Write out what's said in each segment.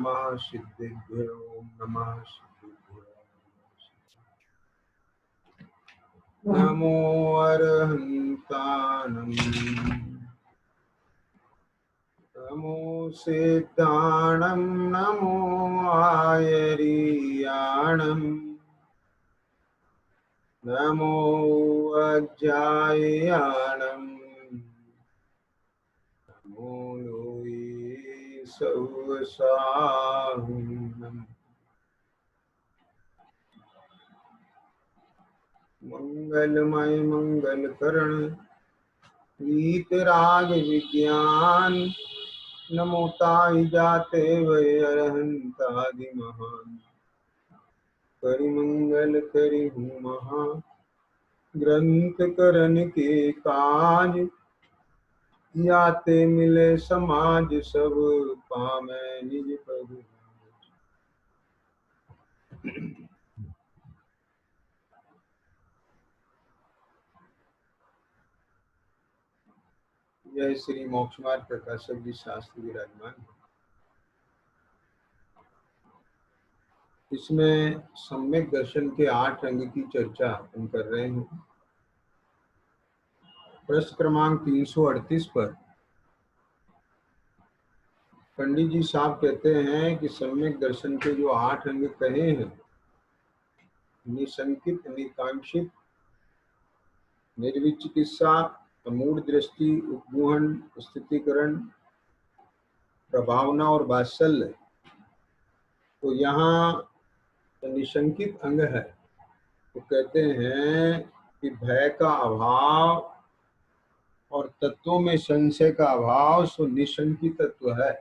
नमः सिद्धिभ्यो नमः सिद्धिभ्यो नमो अरहन्तानं नमो सिद्धाणं नमो आयर्याणं नमो अज्जायाणं नमो लोये सौसाहुं मंगलमय मंगलकरण वीतराग विज्ञान नमो ताई जाते वै अरहंतादि महान करि मंगल करि हूँ महा ग्रंथ करन के काज याते मिले समाज सब पामै निज पद। जय श्री मोक्ष मार्ग प्रकाशक जी शास्त्री विराजमान। इसमें सम्यक दर्शन के 8 अंग की चर्चा हम कर रहे हैं। प्रश्न क्रमांक 338 पर पंडित जी साहब कहते हैं कि सम्यक दर्शन के जो 8 अंग कहे हैं, निशंकित, निकांक्षित, निर्विचिकित्सा, अमूढ़ दृष्टि, उपगुहन, स्थितिकरण, प्रभावना और वात्सल्य। तो यहाँ निशंकित अंग है तो कहते हैं कि भय का अभाव और तत्वों में संशय का अभाव सो निशंकित तत्व है।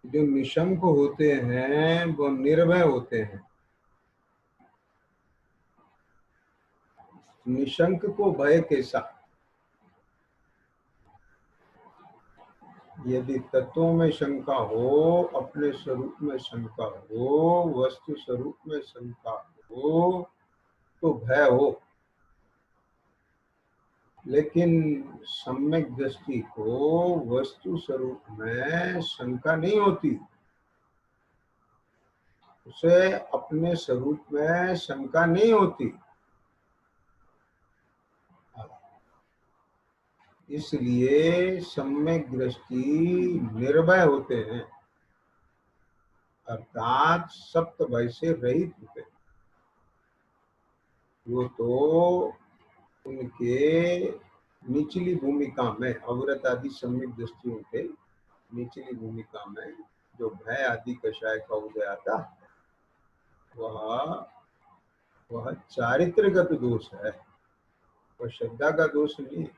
जो निशंक होते हैं वो निर्भय होते हैं। निशंक को भय कैसा? यदि तत्वों में शंका हो, अपने स्वरूप में शंका हो, वस्तु स्वरूप में शंका हो तो भय हो, लेकिन सम्यक दृष्टि को वस्तु स्वरूप में शंका नहीं होती। उसे अपने स्वरूप में शंका नहीं होती, इसलिए सम्यक दृष्टि निर्भय होते हैं, अर्थात सप्त भय से रहित होते हैं। वो तो उनके निचली भूमिका में, अवृत आदि सम्यक दृष्टियों के निचली भूमिका में जो भय आदि कषाय का उदय आता है, वह चारित्रगत दोष है, वह श्रद्धा का दोष नहीं है।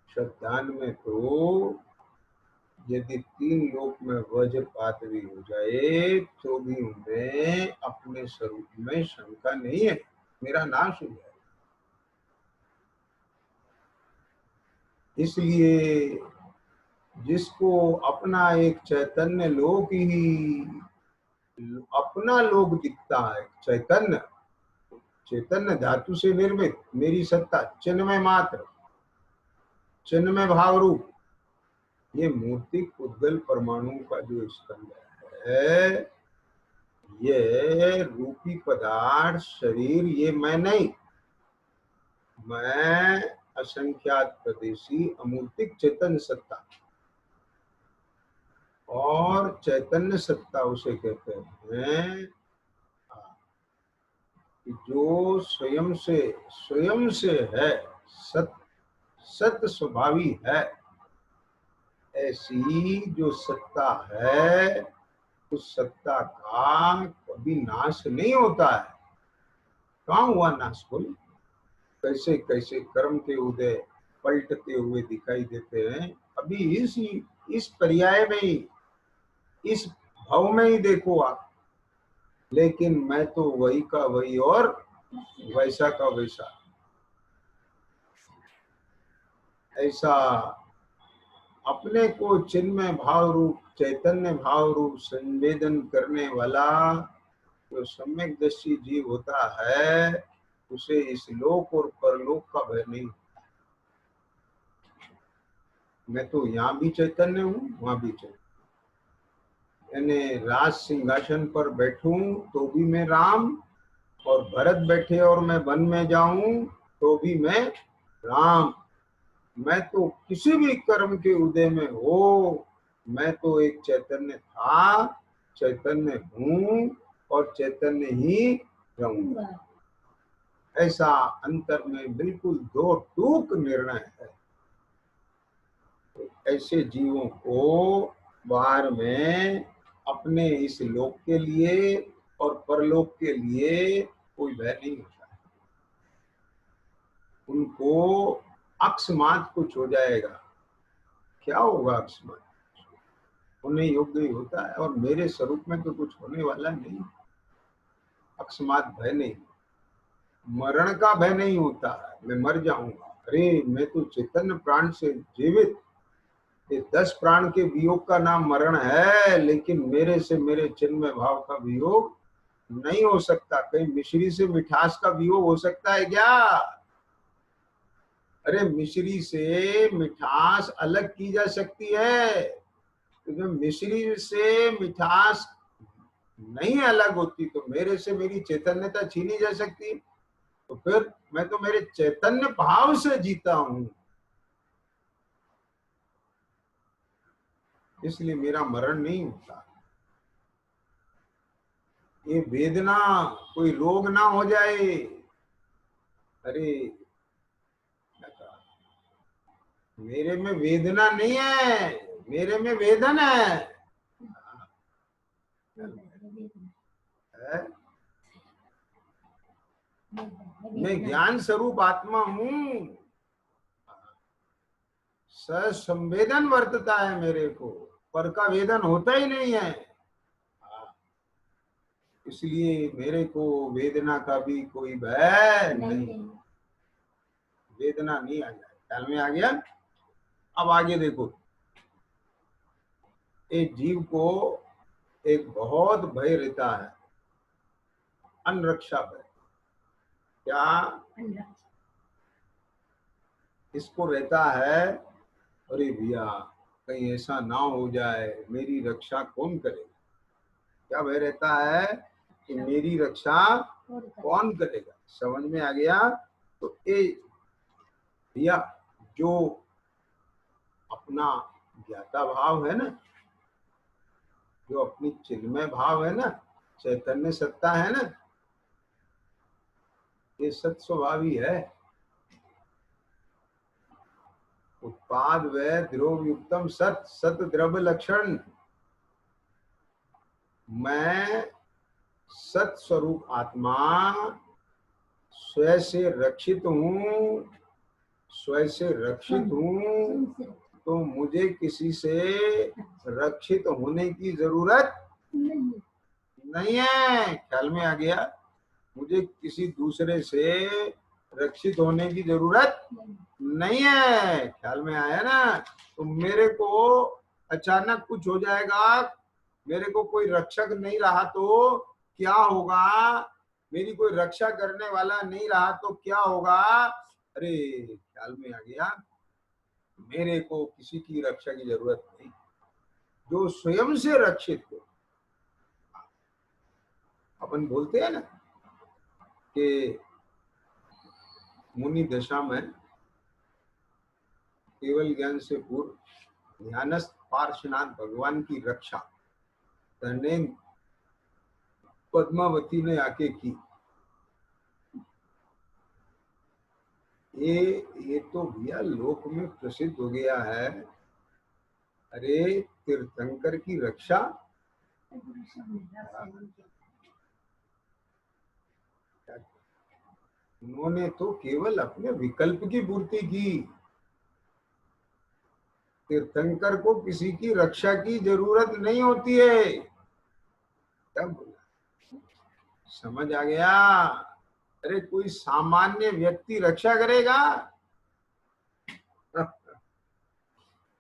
श्रद्धान में तो यदि 3 लोक में वज्रपात भी हो जाए तो भी उन्हें अपने स्वरूप में शंका नहीं है, मेरा नाश हो जाए। इसलिए जिसको अपना एक चैतन्य लोक ही अपना लोक दिखता है, चैतन्य, चैतन्य धातु से निर्मित, मेरी सत्ता, चिन्मय मात्र, चिन्मय भाव रूप, ये मूर्तिक उद्गल परमाणु का जो स्कंद है, ये रूपी पदार्थ शरीर, ये मैं नहीं, मैं असंख्यात प्रदेशी अमूर्तिक चैतन्य सत्ता। और चैतन्य सत्ता उसे कहते हैं कि जो स्वयं से है, सत स्वभावी है। ऐसी जो सत्ता है, उस सत्ता का कभी नाश नहीं होता है। कहाँ हुआ नाश? बोले कैसे कैसे कर्म के उदय पलटते हुए दिखाई देते हैं। अभी इस पर्याय में ही, इस भाव में ही देखो आप, लेकिन मैं तो वही का वही और वैसा का वैसा। ऐसा अपने को चिन्मय भाव रूप, चैतन्य भाव रूप संवेदन करने वाला जो सम्यक दृष्टि जीव होता है, उसे इस लोक और परलोक का भय नहीं। मैं तो यहाँ भी चैतन्य हूँ, वहां भी चैतन्य। यानी राज सिंहासन पर बैठूं तो भी मैं राम, और भरत बैठे और मैं वन में जाऊं तो भी मैं राम। मैं तो किसी भी कर्म के उदय में हो, मैं तो एक चैतन्य था, चैतन्य हूं और चैतन्य ही रहूंगा। ऐसा अंतर में बिल्कुल दो टूक निर्णय है। तो ऐसे जीवों को बाहर में अपने इस लोक के लिए और परलोक के लिए कोई भय नहीं होता है। उनको अकस्मात कुछ हो जाएगा, क्या होगा अकस्मात, होने योग्य ही होता है। और मेरे स्वरूप में तो कुछ होने वाला नहीं, अकस्मात भय नहीं, मरण का भय नहीं होता है, मैं मर जाऊंगा। अरे मैं तो चैतन्य प्राण से जीवित, ये 10 प्राण के वियोग का नाम मरण है, लेकिन मेरे से मेरे चिन्मय भाव का वियोग नहीं हो सकता। कहीं मिश्री से मिठास का वियोग हो सकता है क्या? अरे मिश्री से मिठास अलग की जा सकती है, तो जब मिश्री से मिठास नहीं अलग होती तो मेरे से मेरी चैतन्यता छीनी जा सकती। तो फिर मैं तो मेरे चैतन्य भाव से जीता हूं, इसलिए मेरा मरण नहीं होता। ये वेदना कोई रोग ना हो जाए। अरे मेरे में वेदना नहीं है, मेरे में वेदन है। मैं ज्ञान स्वरूप आत्मा हूं, संवेदन वर्तता है मेरे को, पर का वेदन होता ही नहीं है। इसलिए मेरे को वेदना का भी कोई भय नहीं, वेदना नहीं आ जाए। ख्याल में आ गया? अब आगे देखो, एक जीव को एक बहुत भय रहता है, अनरक्षा भय। क्या इसको रहता है? अरे भैया कहीं ऐसा ना हो जाए, मेरी रक्षा कौन करेगा? क्या भय रहता है कि मेरी रक्षा कौन करेगा? समझ में आ गया? तो ये भैया जो अपना ज्ञाता भाव है ना, जो अपनी चिन्मय भाव है ना, चैतन्य सत्ता है ना, ये सत स्वभावी है। उत्पाद व द्रव्य युक्तम सत, सत द्रव्य लक्षण। मैं सत स्वरूप आत्मा स्वयं से रक्षित हूँ, स्वयं से रक्षित हूँ, तो मुझे किसी से रक्षित होने की जरूरत नहीं है। ख्याल में आ गया? मुझे किसी दूसरे से रक्षित होने की जरूरत नहीं है। ख्याल में आया ना? तो मेरे को अचानक कुछ हो जाएगा, मेरे को कोई रक्षक नहीं रहा तो क्या होगा, मेरी कोई रक्षा करने वाला नहीं रहा तो क्या होगा? अरे ख्याल में आ गया? मेरे को किसी की रक्षा की जरूरत नहीं, जो स्वयं से रक्षित हो। अपन बोलते हैं ना कि मुनि दशा में केवल ज्ञान से पूर्व ध्यानस्थ पार्श्वनाथ भगवान की रक्षा तने पद्मावती ने आके की। ये तो भैया लोक में प्रसिद्ध हो गया है। अरे तीर्थंकर की रक्षा, उन्होंने तो केवल अपने विकल्प की पूर्ति की। तीर्थंकर को किसी की रक्षा की जरूरत नहीं होती है। तब समझ आ गया? अरे कोई सामान्य व्यक्ति रक्षा करेगा?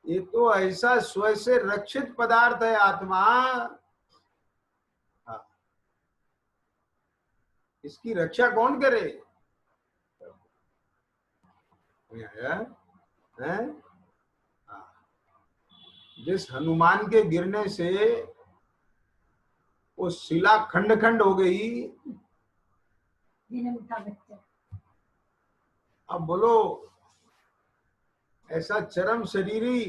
ये तो ऐसा स्वयं से रक्षित पदार्थ है आत्मा। हाँ, इसकी रक्षा कौन करे? जिस हनुमान के गिरने से वो शिला खंड खंड हो गई। अब बोलो, ऐसा चरम शरीरी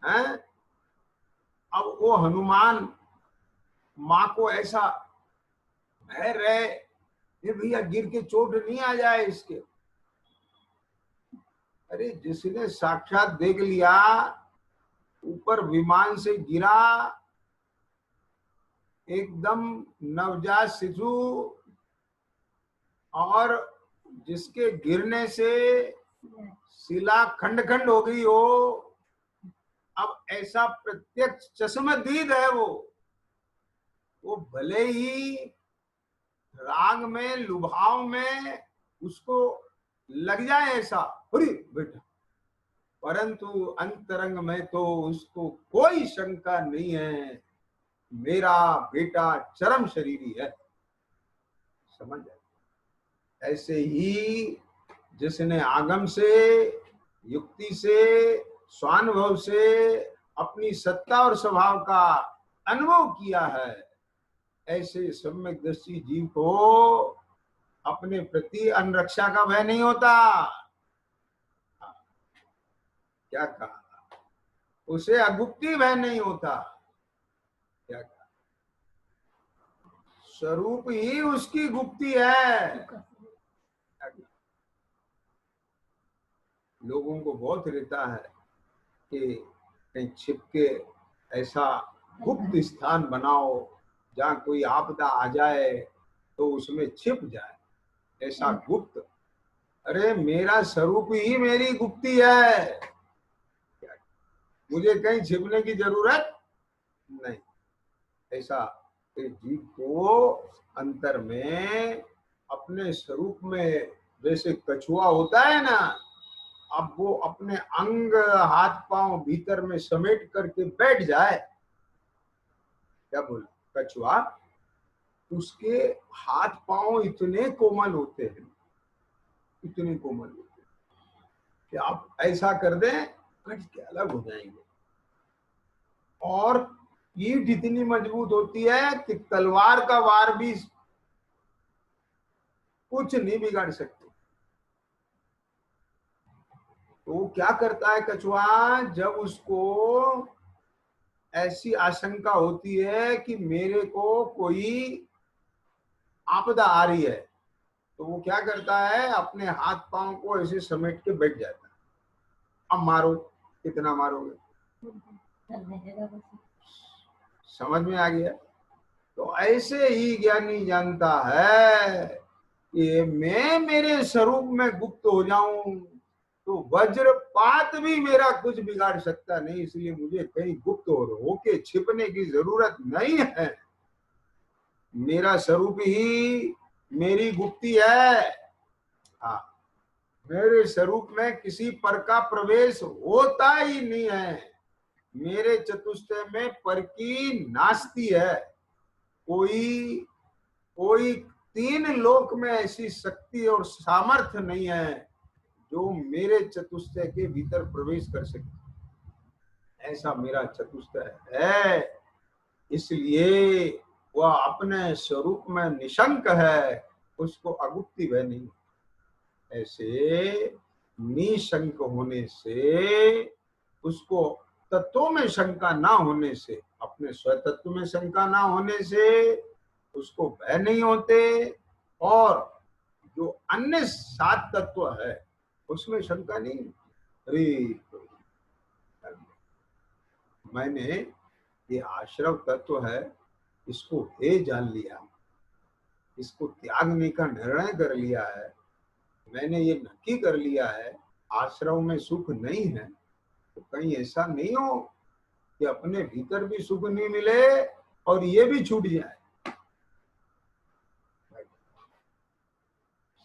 है। अब वो हनुमान माँ को ऐसा भय रहे, ये भैया गिर के चोट नहीं आ जाए इसके। अरे जिसने साक्षात देख लिया, ऊपर विमान से गिरा, एकदम नवजात शिशु, और जिसके गिरने से शिला खंड खंड हो गई हो। अब ऐसा प्रत्यक्ष चश्मदीद है वो भले ही राग में लुभाव में उसको लग जाए ऐसा, अरे बेटा, परंतु अंतरंग में तो उसको कोई शंका नहीं है, मेरा बेटा चरम शरीरी है। समझ जाए। ऐसे ही जिसने आगम से, युक्ति से, स्वानुभव से अपनी सत्ता और स्वभाव का अनुभव किया है, ऐसे सम्यक दृष्टि जीव को अपने प्रति अनुरक्षा का भय नहीं होता। क्या कहा? उसे अगुप्ती भय नहीं होता। क्या कहा? स्वरूप ही उसकी गुप्ती है। लोगों को बहुत रहता है कि कहीं छिप के ऐसा गुप्त स्थान बनाओ जहाँ कोई आपदा आ जाए तो उसमें छिप जाए, ऐसा गुप्त। अरे मेरा स्वरूप ही मेरी गुप्ती है, मुझे कहीं छिपने की जरूरत नहीं। ऐसा जीव को अंतर में अपने स्वरूप में, जैसे कछुआ होता है ना, अब वो अपने अंग हाथ पांव भीतर में समेट करके बैठ जाए। क्या बोला? कछुआ, उसके हाथ पांव इतने कोमल होते हैं, इतने कोमल होते हैं कि आप ऐसा कर दें कट के अलग हो जाएंगे। और ईंट इतनी मजबूत होती है कि तलवार का वार भी कुछ नहीं बिगाड़ सकती। तो वो क्या करता है कछुआ, जब उसको ऐसी आशंका होती है कि मेरे को कोई आपदा आ रही है, तो वो क्या करता है, अपने हाथ पांव को ऐसे समेट के बैठ जाता है। अब मारो, कितना मारोगे? समझ में आ गया? तो ऐसे ही ज्ञानी जानता है कि मैं मेरे स्वरूप में गुप्त हो जाऊं तो वज्रपात भी मेरा कुछ बिगाड़ सकता नहीं, इसलिए मुझे कहीं गुप्त होके छिपने की जरूरत नहीं है। मेरा स्वरूप ही मेरी गुप्ती है। हाँ, मेरे स्वरूप में किसी पर का प्रवेश होता ही नहीं है। मेरे चतुष्टय में पर की नास्ती है। कोई तीन लोक में ऐसी शक्ति और सामर्थ्य नहीं है जो मेरे चतुष्टय के भीतर प्रवेश कर सके। ऐसा मेरा चतुष्टय है, इसलिए वह अपने स्वरूप में निशंक है, उसको अगुप्ति भय नहीं। ऐसे निशंक होने से, उसको तत्वों में शंका ना होने से, अपने स्वतत्व में शंका ना होने से उसको भय नहीं होते, और जो अन्य 7 तत्व है उसमें शंका नहीं। अरे मैंने ये आश्रव तत्व है, इसको हे जान लिया, इसको त्यागने का निर्णय कर लिया है, मैंने ये नक्की कर लिया है आश्रव में सुख नहीं है, तो कहीं ऐसा नहीं हो कि अपने भीतर भी सुख नहीं मिले और ये भी छूट जाए।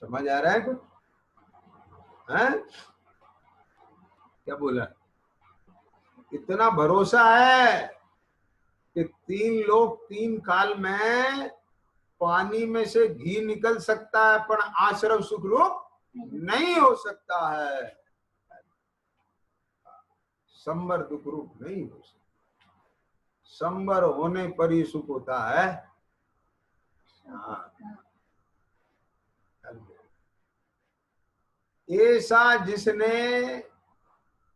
समझ आ रहा है कुछ? है? क्या बोला? इतना भरोसा है कि 3 लोग 3 काल में पानी में से घी निकल सकता है, पर आश्रव सुख रूप नहीं हो सकता है, संवर दुख रूप नहीं हो सकता। संबर होने पर ही सुख होता है। हाँ। ऐसा जिसने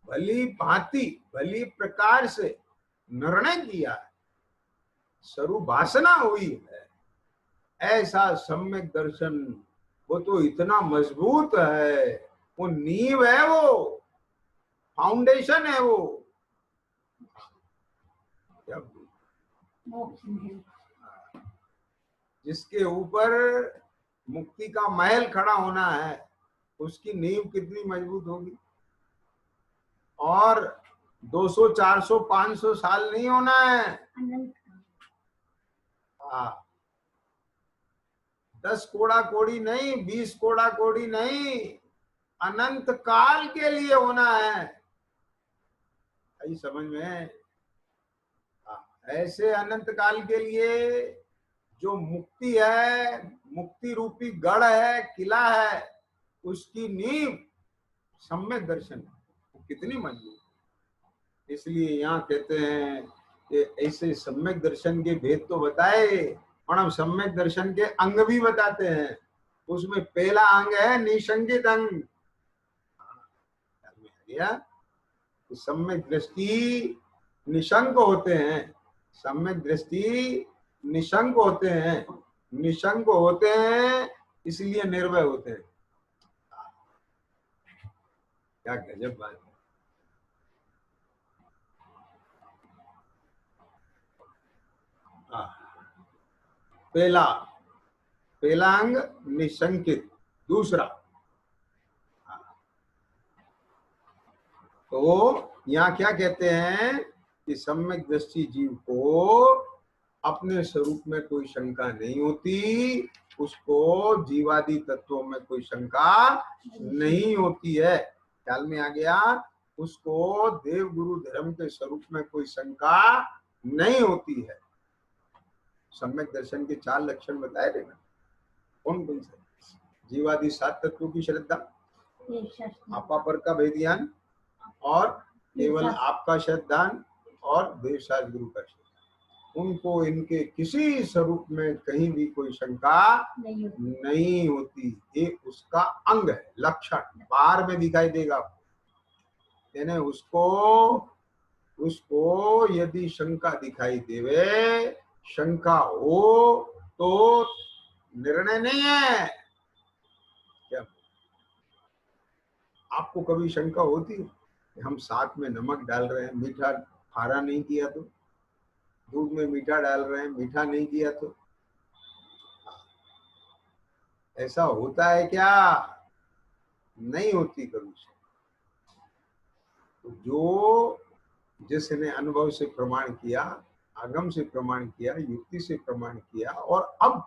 भली भांति भली प्रकार से निर्णय किया है, स्वरूपासना हुई है, ऐसा सम्यक दर्शन वो तो इतना मजबूत है, वो नींव है, वो फाउंडेशन है, वो क्या जिसके ऊपर मुक्ति का महल खड़ा होना है, उसकी नींव कितनी मजबूत होगी। और 200 400 500 साल नहीं होना है, हाँ 10 कोड़ा कोड़ी नहीं, 20 कोड़ा कोड़ी नहीं, अनंत काल के लिए होना है। आई समझ में? ऐसे अनंत काल के लिए जो मुक्ति है, मुक्ति रूपी गढ़ है, किला है, उसकी नींव सम्यक दर्शन है, कितनी मजबूत। इसलिए यहाँ कहते हैं कि ऐसे सम्यक दर्शन के भेद तो बताए, और हम सम्यक दर्शन के अंग भी बताते हैं। उसमें पहला अंग है निसंगित अंग। सम्यक दृष्टि निशंक होते हैं, सम्यक दृष्टि निशंक होते हैं, निशंक होते हैं इसलिए निर्भय होते हैं। क्या गजब बात है। पहला अंग निशंकित, दूसरा तो यहाँ क्या कहते हैं कि सम्यक दृष्टि जीव को अपने स्वरूप में कोई शंका नहीं होती, उसको जीवादि तत्वों में कोई शंका नहीं होती है। ख्याल में आ गया? उसको देव गुरु धर्म के स्वरूप में कोई शंका नहीं होती है। सम्यक दर्शन के 4 लक्षण बताए थे ना, कौन कौन से? जीवादि 7 तत्वों की श्रद्धा, आपा पर का भेदियान, और केवल आपका श्रद्धान, और देवशास्त्र गुरु का श्रद्धान। उनको इनके किसी स्वरूप में कहीं भी कोई शंका नहीं होती। ये उसका अंग है, लक्षण बाहर में दिखाई देगा। यानी उसको यदि शंका दिखाई देवे, शंका हो तो निर्णय नहीं है। क्या आपको कभी शंका होती है कि हम साथ में नमक डाल रहे हैं, मीठा खारा नहीं किया तो? दूध में मीठा डाल रहे हैं, मीठा नहीं किया तो? ऐसा होता है क्या? नहीं होती कभी। तो जो जिसने अनुभव से प्रमाण किया, आगम से प्रमाण किया, युक्ति से प्रमाण किया, और अब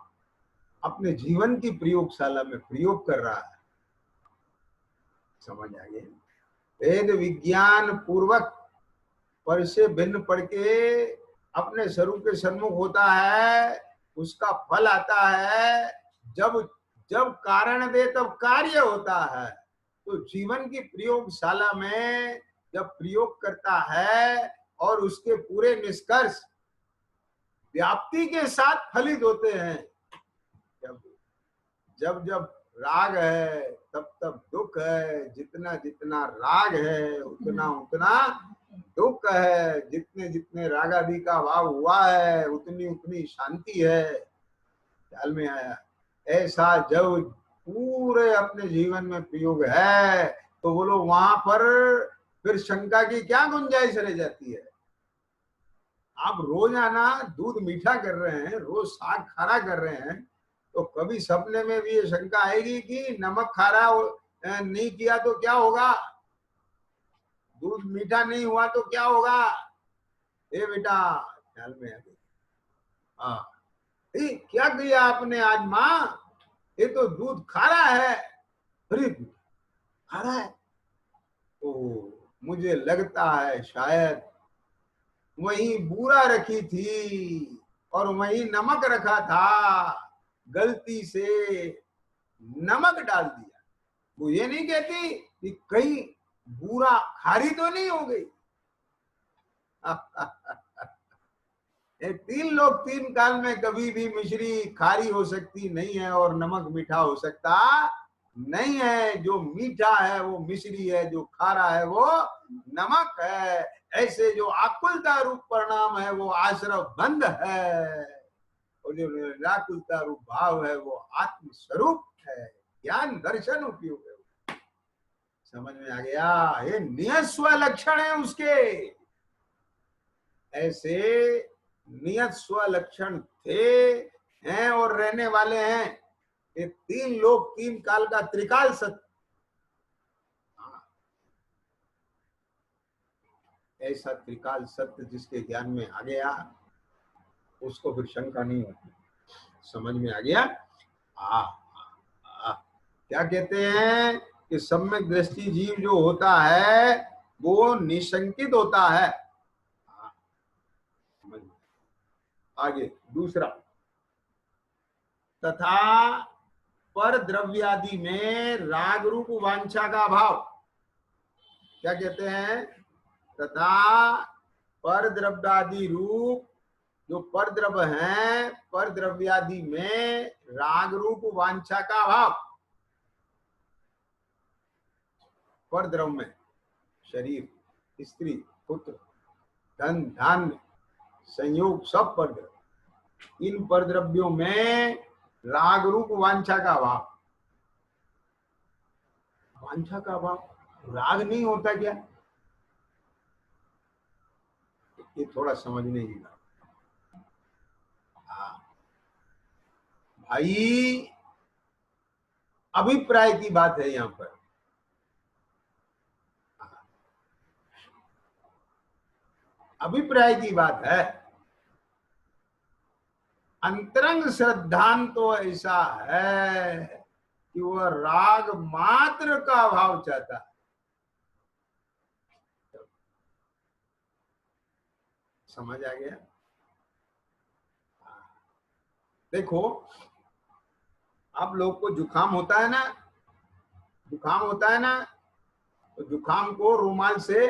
अपने जीवन की प्रयोगशाला में प्रयोग कर रहा है, समझ आ गया? वेद विज्ञान पूर्वक पर से भिन्न पढ़ के अपने स्वरूप के सन्मुख होता है, उसका फल आता है। जब जब कारण दे तब कार्य होता है। तो जीवन की प्रयोगशाला में जब प्रयोग करता है और उसके पूरे निष्कर्ष व्याप्ति के साथ फलित होते हैं। जब जब राग है तब तब दुख है, जितना जितना राग है उतना उतना दुख है, जितने जितने राग आदि का भाव हुआ है उतनी उतनी शांति है। ख्याल में आया? ऐसा जब पूरे अपने जीवन में प्रयोग है तो बोलो वहां पर फिर शंका की क्या गुंजाइश रह जाती है? आप रोजाना दूध मीठा कर रहे हैं, रोज साग खारा कर रहे हैं, तो कभी सपने में भी ये शंका आएगी कि नमक खारा नहीं किया तो क्या होगा, दूध मीठा नहीं हुआ तो क्या होगा? ए बेटा, ख्याल में आ गई? हाँ, क्या किया आपने आज माँ? ये तो दूध खारा है। अरे खारा है? ओ, मुझे लगता है शायद वहीं बूरा रखी थी और वहीं नमक रखा था, गलती से नमक डाल दिया। वो ये नहीं कहती कि कहीं बूरा खारी तो नहीं हो गई। ये तीन लोग तीन काल में कभी भी मिश्री खारी हो सकती नहीं है और नमक मीठा हो सकता नहीं है। जो मीठा है वो मिश्री है, जो खारा है वो नमक है। ऐसे जो आकुलता रूप परिणाम है वो आश्रव बंध है, और जो निराकुलता रूप भाव है वो आत्म स्वरूप है। ज्ञान दर्शन उपयोग है। समझ में आ गया? ये नियत स्व लक्षण है उसके। ऐसे नियत स्व लक्षण थे, हैं और रहने वाले हैं। ये तीन लोक तीन काल का त्रिकाल सत्य। ऐसा त्रिकाल सत्य जिसके ज्ञान में आ गया उसको फिर शंका नहीं होती। समझ में आ गया? क्या कहते हैं कि सम्यक दृष्टि जीव जो होता है वो निशंकित होता है। आगे दूसरा, तथा पर द्रव्यादि में राग रूप वांछा का भाव। क्या कहते हैं? तथा पर द्रव्यादि रूप, जो पर द्रव्य है, पर द्रव्यादि में राग रूप वांछा का भाव। पर द्रव्य में शरीर, स्त्री, पुत्र, धन, धान्य, संयोग, सब पर द्रव्य। इन पर द्रव्यों में राग रूप वांछा का भाव। वांछा का भाव, राग नहीं होता क्या? ये थोड़ा समझने की बात। भाई अभिप्राय की बात है यहां पर। अभिप्राय की बात है। अंतरंग श्रद्धांत तो ऐसा है कि वह राग मात्र का भाव चाहता है। समझ आ गया? देखो, आप लोग को जुकाम होता है ना, जुकाम होता है ना, तो जुकाम को रुमाल से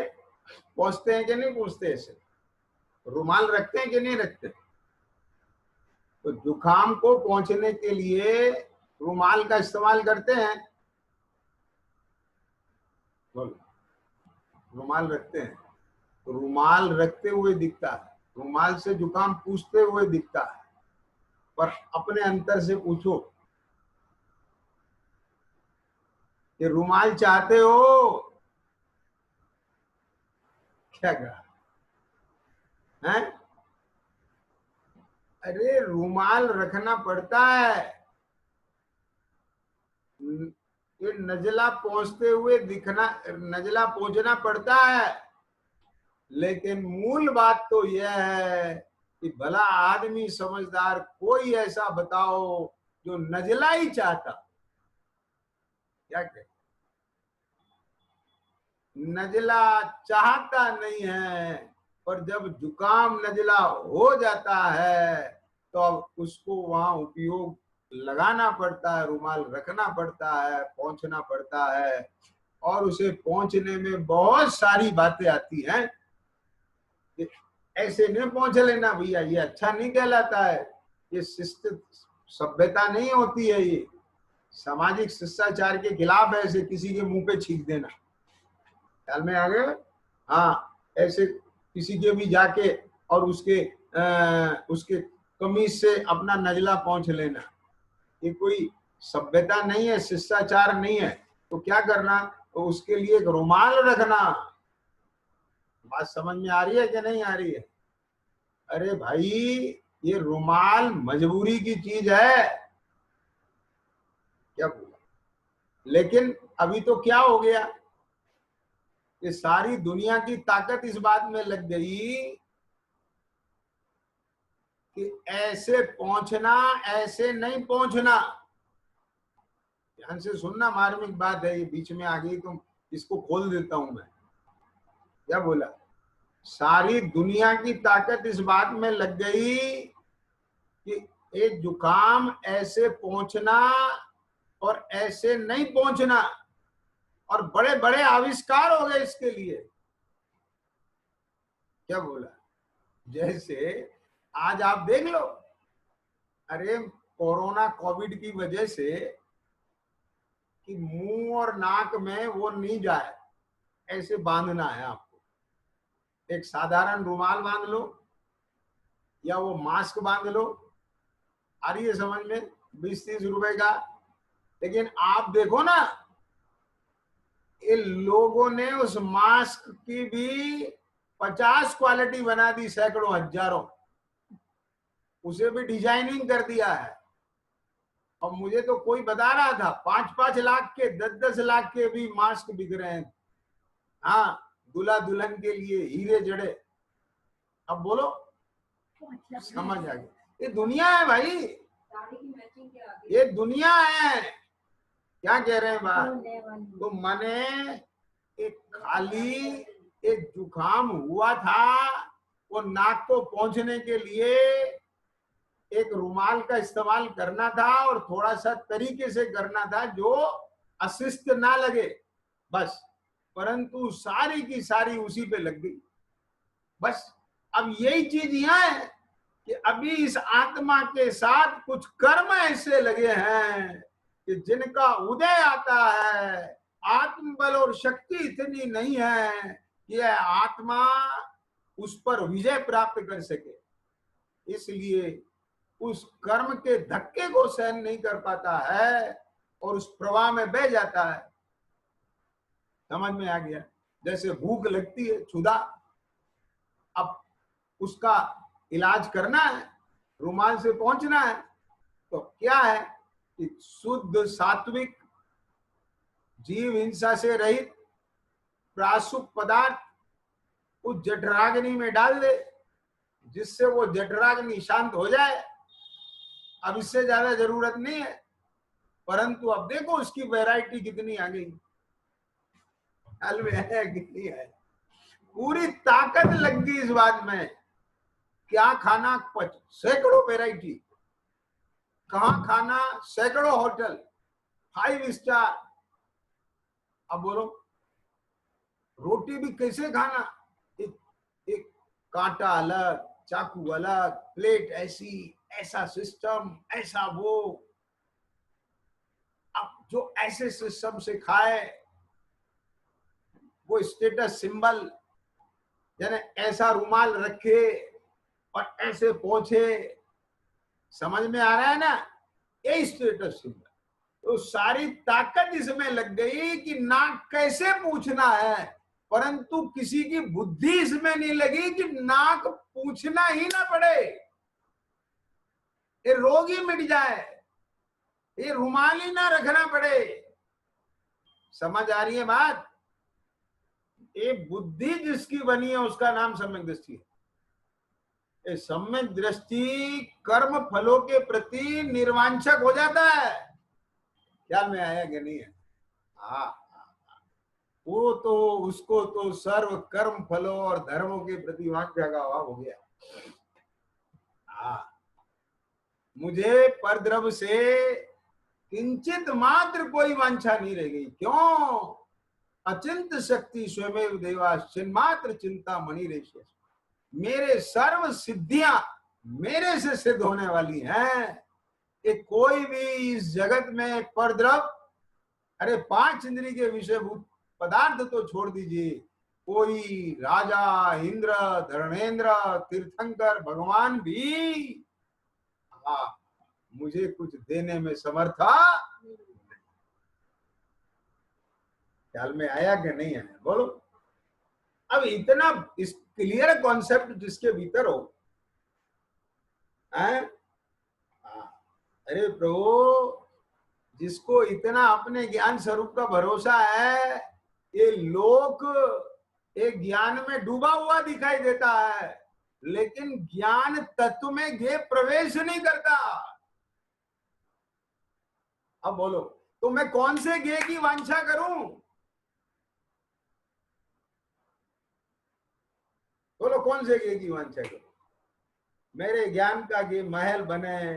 पोंछते हैं कि नहीं पोंछते? ऐसे रुमाल रखते हैं कि नहीं रखते? तो जुकाम को पोंछने के लिए रुमाल का इस्तेमाल करते हैं। बोलो, रुमाल रखते हैं। तो रुमाल रखते हुए दिखता है, रुमाल से जुकाम पूछते हुए दिखता है। पर अपने अंतर से पूछो कि रुमाल चाहते हो? क्या कहा है? अरे रुमाल रखना पड़ता है, ये नजला पहुंचते हुए दिखना, नजला पहुंचना पड़ता है। लेकिन मूल बात तो यह है कि भला आदमी समझदार कोई ऐसा बताओ जो नजला ही चाहता। क्या कहे? नजला चाहता नहीं है, पर जब जुकाम नजला हो जाता है तो अब उसको वहां उपयोग लगाना पड़ता है, रुमाल रखना पड़ता है, पहुंचना पड़ता है। और उसे पहुंचने में बहुत सारी बातें आती हैं। ऐसे नहीं पहुंच लेना भैया, ये अच्छा नहीं कहलाता है, ये शिष्ट सभ्यता नहीं होती है, ये सामाजिक शिष्टाचार के खिलाफ है ऐसे किसी के मुंह पे छींक देना। ख्याल में आ गया? हाँ, ऐसे किसी के भी जाके और उसके कमीज से अपना नजला पहुंच लेना, ये कोई सभ्यता नहीं है, शिष्टाचार नहीं है। तो क्या करना? तो उसके लिए एक रुमाल रखना। बात समझ में आ रही है कि नहीं आ रही है? अरे भाई, ये रुमाल मजबूरी की चीज है। क्या बोला? लेकिन अभी तो क्या हो गया कि सारी दुनिया की ताकत इस बात में लग गई कि ऐसे पहुंचना, ऐसे नहीं पहुंचना। ध्यान से सुनना, मार्मिक बात है, ये बीच में आ गई तो इसको खोल देता हूं मैं। क्या बोला? सारी दुनिया की ताकत इस बात में लग गई कि एक जुकाम ऐसे पहुंचना और ऐसे नहीं पहुंचना, और बड़े बड़े आविष्कार हो गए इसके लिए। क्या बोला? जैसे आज आप देख लो, अरे कोरोना कोविड की वजह से कि मुंह और नाक में वो नहीं जाए, ऐसे बांधना है आपको। एक साधारण रुमाल बांध लो या वो मास्क बांध लो, आ रही है समझ में, 20-30 रुपए का। लेकिन आप देखो ना, ये लोगों ने उस मास्क की भी 50 क्वालिटी बना दी, सैकड़ों हजारों, उसे भी डिजाइनिंग कर दिया है। और मुझे तो कोई बता रहा था 5-5 लाख के, 10-10 लाख के भी मास्क बिक रहे हैं। हाँ, दूल्हा दुल्हन के लिए हीरे जड़े। अब बोलो, समझ आ गई? ये दुनिया है भाई, ये दुनिया है। क्या कह रहे हैं बात? तो मैंने एक खाली एक जुकाम हुआ था, वो नाक को पहुंचने के लिए एक रुमाल का इस्तेमाल करना था और थोड़ा सा तरीके से करना था जो अशिष्ट ना लगे, बस। परंतु सारी की सारी उसी पे लग गई, बस। अब यही चीज यहां है कि अभी इस आत्मा के साथ कुछ कर्म ऐसे लगे हैं कि जिनका उदय आता है, आत्मबल और शक्ति इतनी नहीं है कि यह आत्मा उस पर विजय प्राप्त कर सके, इसलिए उस कर्म के धक्के को सहन नहीं कर पाता है और उस प्रवाह में बह जाता है। समझ में आ गया? जैसे भूख लगती है, क्षुधा, अब उसका इलाज करना है, रुमाल से पहुंचना है, तो क्या है कि शुद्ध सात्विक जीव हिंसा से रहित प्रासुक पदार्थ उस जठराग्नि में डाल दे, जिससे वो जठराग्नि शांत हो जाए। अब इससे ज्यादा जरूरत नहीं है। परंतु अब देखो उसकी वैरायटी कितनी आ गई, हाल में है कितनी है। पूरी ताकत लग गई इस बात में, क्या खाना, सैकड़ों वैरायटी, कहाँ खाना, सैकड़ों होटल, 5 स्टार। अब बोलो, रोटी भी कैसे खाना, एक कांटा अलग, चाकू अलग, प्लेट ऐसी, ऐसा सिस्टम, ऐसा वो। अब जो ऐसे सिस्टम से खाए वो स्टेटस सिंबल, यानी ऐसा रुमाल रखे और ऐसे पहुंचे, समझ में आ रहा है ना, ये स्टेटस सिंबल। तो सारी ताकत इसमें लग गई कि नाक कैसे पूछना है, परंतु किसी की बुद्धि इसमें नहीं लगी कि नाक पूछना ही ना पड़े, ये रोग ही मिट जाए, ये रुमाल ही ना रखना पड़े। समझ आ रही है बात? ये बुद्धि जिसकी बनी है उसका नाम सम्यक दृष्टि है। ये सम्यक दृष्टि कर्म फलों के प्रति निर्वांछक हो जाता है। ख्याल में आया कि नहीं है? हाँ, वो तो उसको तो सर्व कर्म फलों और धर्मों के प्रति वांछा का अभाव हो गया। हाँ, मुझे परद्रव्य से किंचित मात्र कोई वांछा नहीं रह गई। क्यों? अचिंत शक्ति स्वयं देवा चिन्मात्र चिंता मणि रेश। मेरे सर्व सिद्धियां मेरे से सिद्ध होने वाली हैं। कि कोई भी इस जगत में परद्रव्य, अरे 5 इंद्रिय के विषयभूत पदार्थ तो छोड़ दीजिए, कोई राजा, इंद्र, धर्मेंद्र, तीर्थंकर, भगवान भी मुझे कुछ देने में समर्था। ख्याल में आया कि नहीं आया? बोलो। अब इतना इस क्लियर कॉन्सेप्ट जिसके भीतर हो, अरे प्रभु, जिसको इतना अपने ज्ञान स्वरूप का भरोसा है, ये लोक एक ज्ञान में डूबा हुआ दिखाई देता है, लेकिन ज्ञान तत्व में ये प्रवेश नहीं करता। अब बोलो, तो मैं कौन से गे की वांछा करूं? बोलो, कौन से गे की वांछा करूं? मेरे ज्ञान का गे महल बने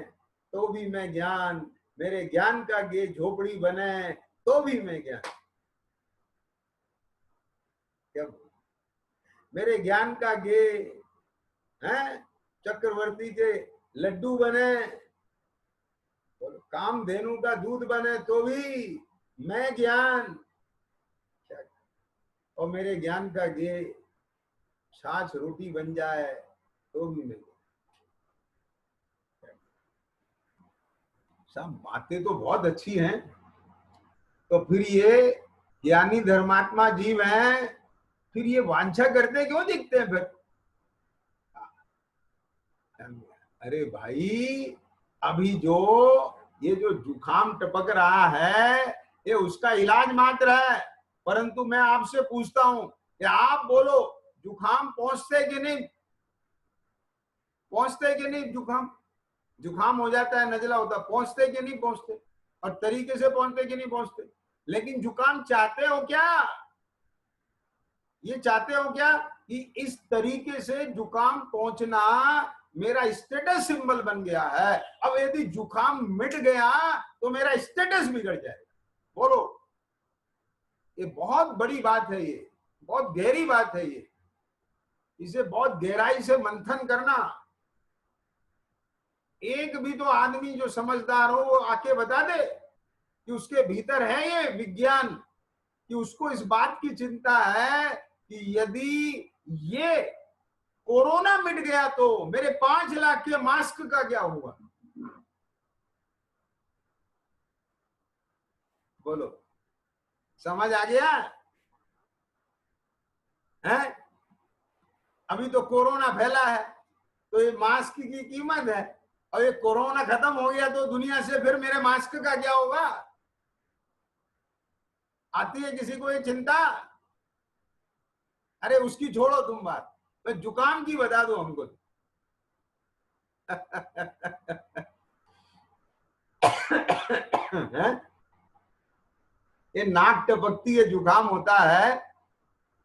तो भी मैं ज्ञान, मेरे ज्ञान का गे झोपड़ी बने तो भी मैं ज्ञान। क्या मेरे ज्ञान का गे है चक्रवर्ती के लड्डू बने, कामधेनु का दूध बने तो भी मैं ज्ञान, क्या, और मेरे ज्ञान का ये छाछ रोटी बन जाए तो भी नहीं। सब बातें तो बहुत अच्छी हैं, तो फिर ये ज्ञानी धर्मात्मा जीव हैं, फिर ये वांछा करते क्यों दिखते हैं फिर? अरे भाई, अभी जो ये जो जुकाम टपक रहा है ये उसका इलाज मात्र है, परंतु मैं आपसे पूछता हूं कि आप बोलो जुकाम पहुंचते कि नहीं, पहुंचते कि नहीं? जुकाम जुकाम हो जाता है, नजला होता है, पहुंचते कि नहीं पहुंचते? और तरीके से पहुंचते कि नहीं पहुंचते? लेकिन जुकाम चाहते हो क्या? ये चाहते हो क्या कि इस तरीके से जुकाम पहुंचना मेरा स्टेटस सिंबल बन गया है, अब यदि जुकाम मिट गया तो मेरा स्टेटस बिगड़ जाएगा? बोलो, ये बहुत बड़ी बात है, ये बहुत गहरी बात है, ये इसे बहुत गहराई से मंथन करना। एक भी तो आदमी जो समझदार हो वो आके बता दे कि उसके भीतर है ये विज्ञान, कि उसको इस बात की चिंता है कि यदि ये कोरोना मिट गया तो मेरे 5 लाख के मास्क का क्या होगा? बोलो, समझ आ गया है? अभी तो कोरोना फैला है तो ये मास्क की कीमत है, और ये कोरोना खत्म हो गया तो दुनिया से फिर मेरे मास्क का क्या होगा? आती है किसी को ये चिंता? अरे उसकी छोड़ो तुम बात, मैं जुकाम की बता दो हमको। ये नाक टपकती है, जुकाम होता है,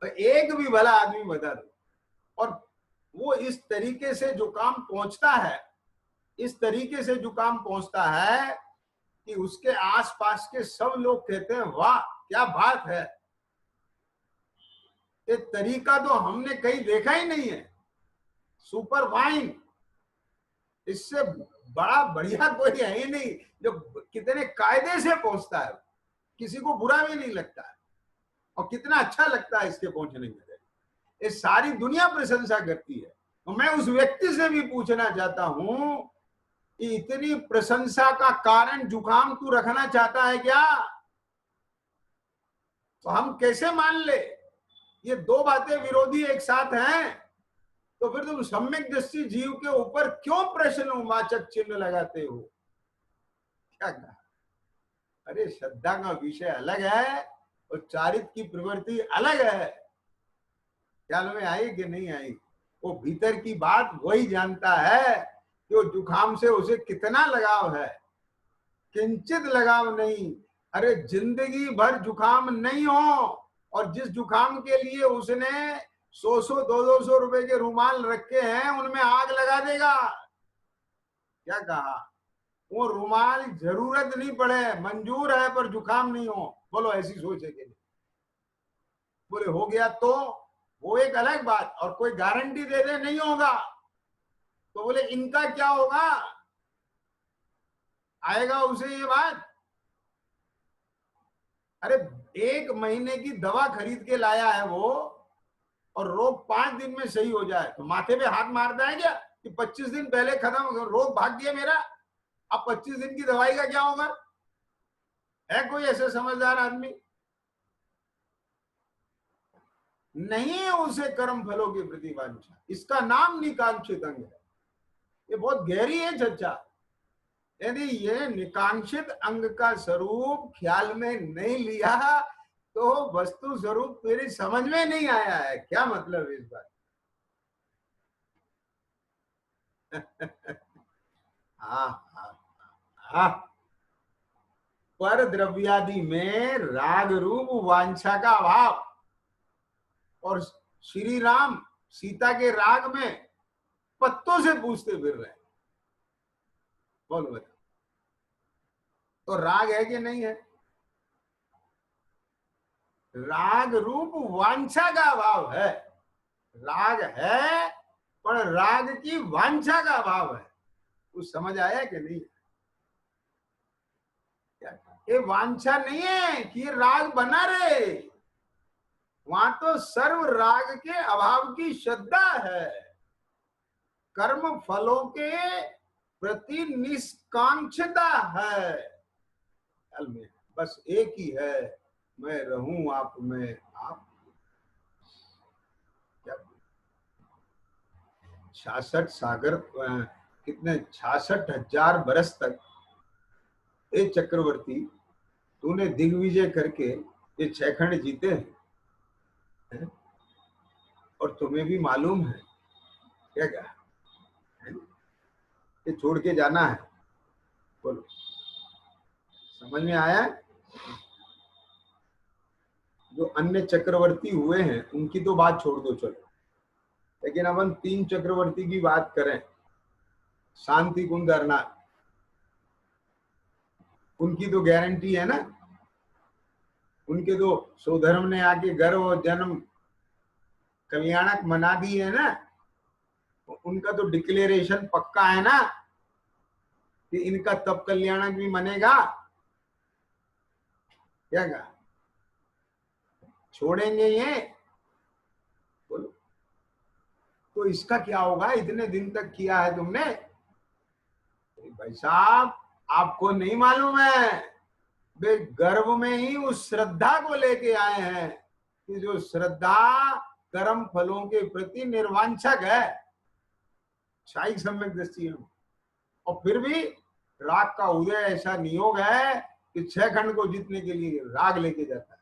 तो एक भी भला आदमी बता दो। और वो इस तरीके से जुकाम पहुंचता है, इस तरीके से जुकाम पहुंचता है कि उसके आसपास के सब लोग कहते हैं वाह क्या बात है, ये तरीका तो हमने कहीं देखा ही नहीं है, सुपर फाइन, इससे बड़ा बढ़िया कोई है ही नहीं, जो कितने कायदे से पहुंचता है, किसी को बुरा भी नहीं लगता है, और कितना अच्छा लगता है इसके पहुंचने में, ये सारी दुनिया प्रशंसा करती है। तो मैं उस व्यक्ति से भी पूछना चाहता हूं कि इतनी प्रशंसा का कारण जुकाम तू रखना चाहता है क्या? तो हम कैसे मान ले? ये दो बातें विरोधी एक साथ हैं, तो फिर तुम सम्यक दृष्टि जीव के ऊपर क्यों प्रश्नवाचक चिन्ह लगाते हो? क्या कहा? अरे श्रद्धा का विषय अलग है और चारित्र की प्रवृत्ति अलग है। ख्याल में आई कि नहीं आई? वो भीतर की बात वही जानता है कि वो जुकाम से उसे कितना लगाव है, किंचित लगाव नहीं। अरे जिंदगी भर जुकाम नहीं हो, और जिस जुकाम के लिए उसने 100 200 रुपए के रुमाल रखे हैं उनमें आग लगा देगा। क्या कहा? वो रुमाल जरूरत नहीं पड़े, मंजूर है, पर जुकाम नहीं हो। बोलो ऐसी सोच है कि नहीं? बोले हो गया तो वो एक अलग बात, और कोई गारंटी दे दे नहीं होगा तो बोले इनका क्या होगा? आएगा उसे ये बात? अरे 1 महीने की दवा खरीद के लाया है वो, और रोग 5 दिन में सही हो जाए तो माथे पे हाथ मारता है क्या कि 25 दिन पहले खत्म, रोग भाग गया मेरा, अब 25 दिन की दवाई का क्या होगा? है कोई ऐसे समझदार आदमी? नहीं है उसे कर्म फलों की प्रति वांछा, इसका नाम निकांक्षित अंग है। ये बहुत गहरी है चर्चा। यदि ये निकांक्षित अंग का स्वरूप ख्याल में नहीं लिया तो वस्तु स्वरूप तेरी समझ में नहीं आया है। क्या मतलब इस बात? हाँ हाँ हाँ, पर द्रव्यादि में राग रूप वांछा का अभाव, और श्री राम सीता के राग में पत्तों से पूछते फिर रहे। बोलो बता, तो राग है कि नहीं है? राग रूप वांछा का अभाव है। राग है पर राग की वांछा का अभाव है। कुछ समझ आया कि नहीं? ये वांछा नहीं है कि ये राग बना रहे, वहां तो सर्व राग के अभाव की श्रद्धा है। कर्म फलों के प्रति निष्कांक्षता है। बस एक ही है, मैं रहूं आप में, आप 66 सागर, कितने 66,000 बरस तक ए चक्रवर्ती तूने दिग्विजय करके ये 6 खंड जीते हैं, और तुम्हें भी मालूम है क्या ये छोड़ के जाना है? बोलो, समझ में आया? जो अन्य चक्रवर्ती हुए हैं उनकी तो बात छोड़ दो चलो, लेकिन अब हम 3 चक्रवर्ती की बात करें, शांति कुंद अर्नाथ, उनकी तो गारंटी है ना। उनके तो स्वधर्म ने आके गर्भ और जन्म कल्याणक मना दी है ना। उनका तो डिक्लेरेशन पक्का है ना कि इनका तब कल्याणक भी मनेगा। क्या कहा? छोड़ेंगे ये? बोलो, तो इसका क्या होगा? इतने दिन तक किया है तुमने। भाई साहब, आपको नहीं मालूम है, वे गर्भ में ही उस श्रद्धा को लेके आए हैं कि जो श्रद्धा कर्म फलों के प्रति निर्वांछक है, शाही सम्यक दृष्टि है। और फिर भी राग का उदय ऐसा नियोग है कि 6 खंड को जीतने के लिए राग लेके जाता है,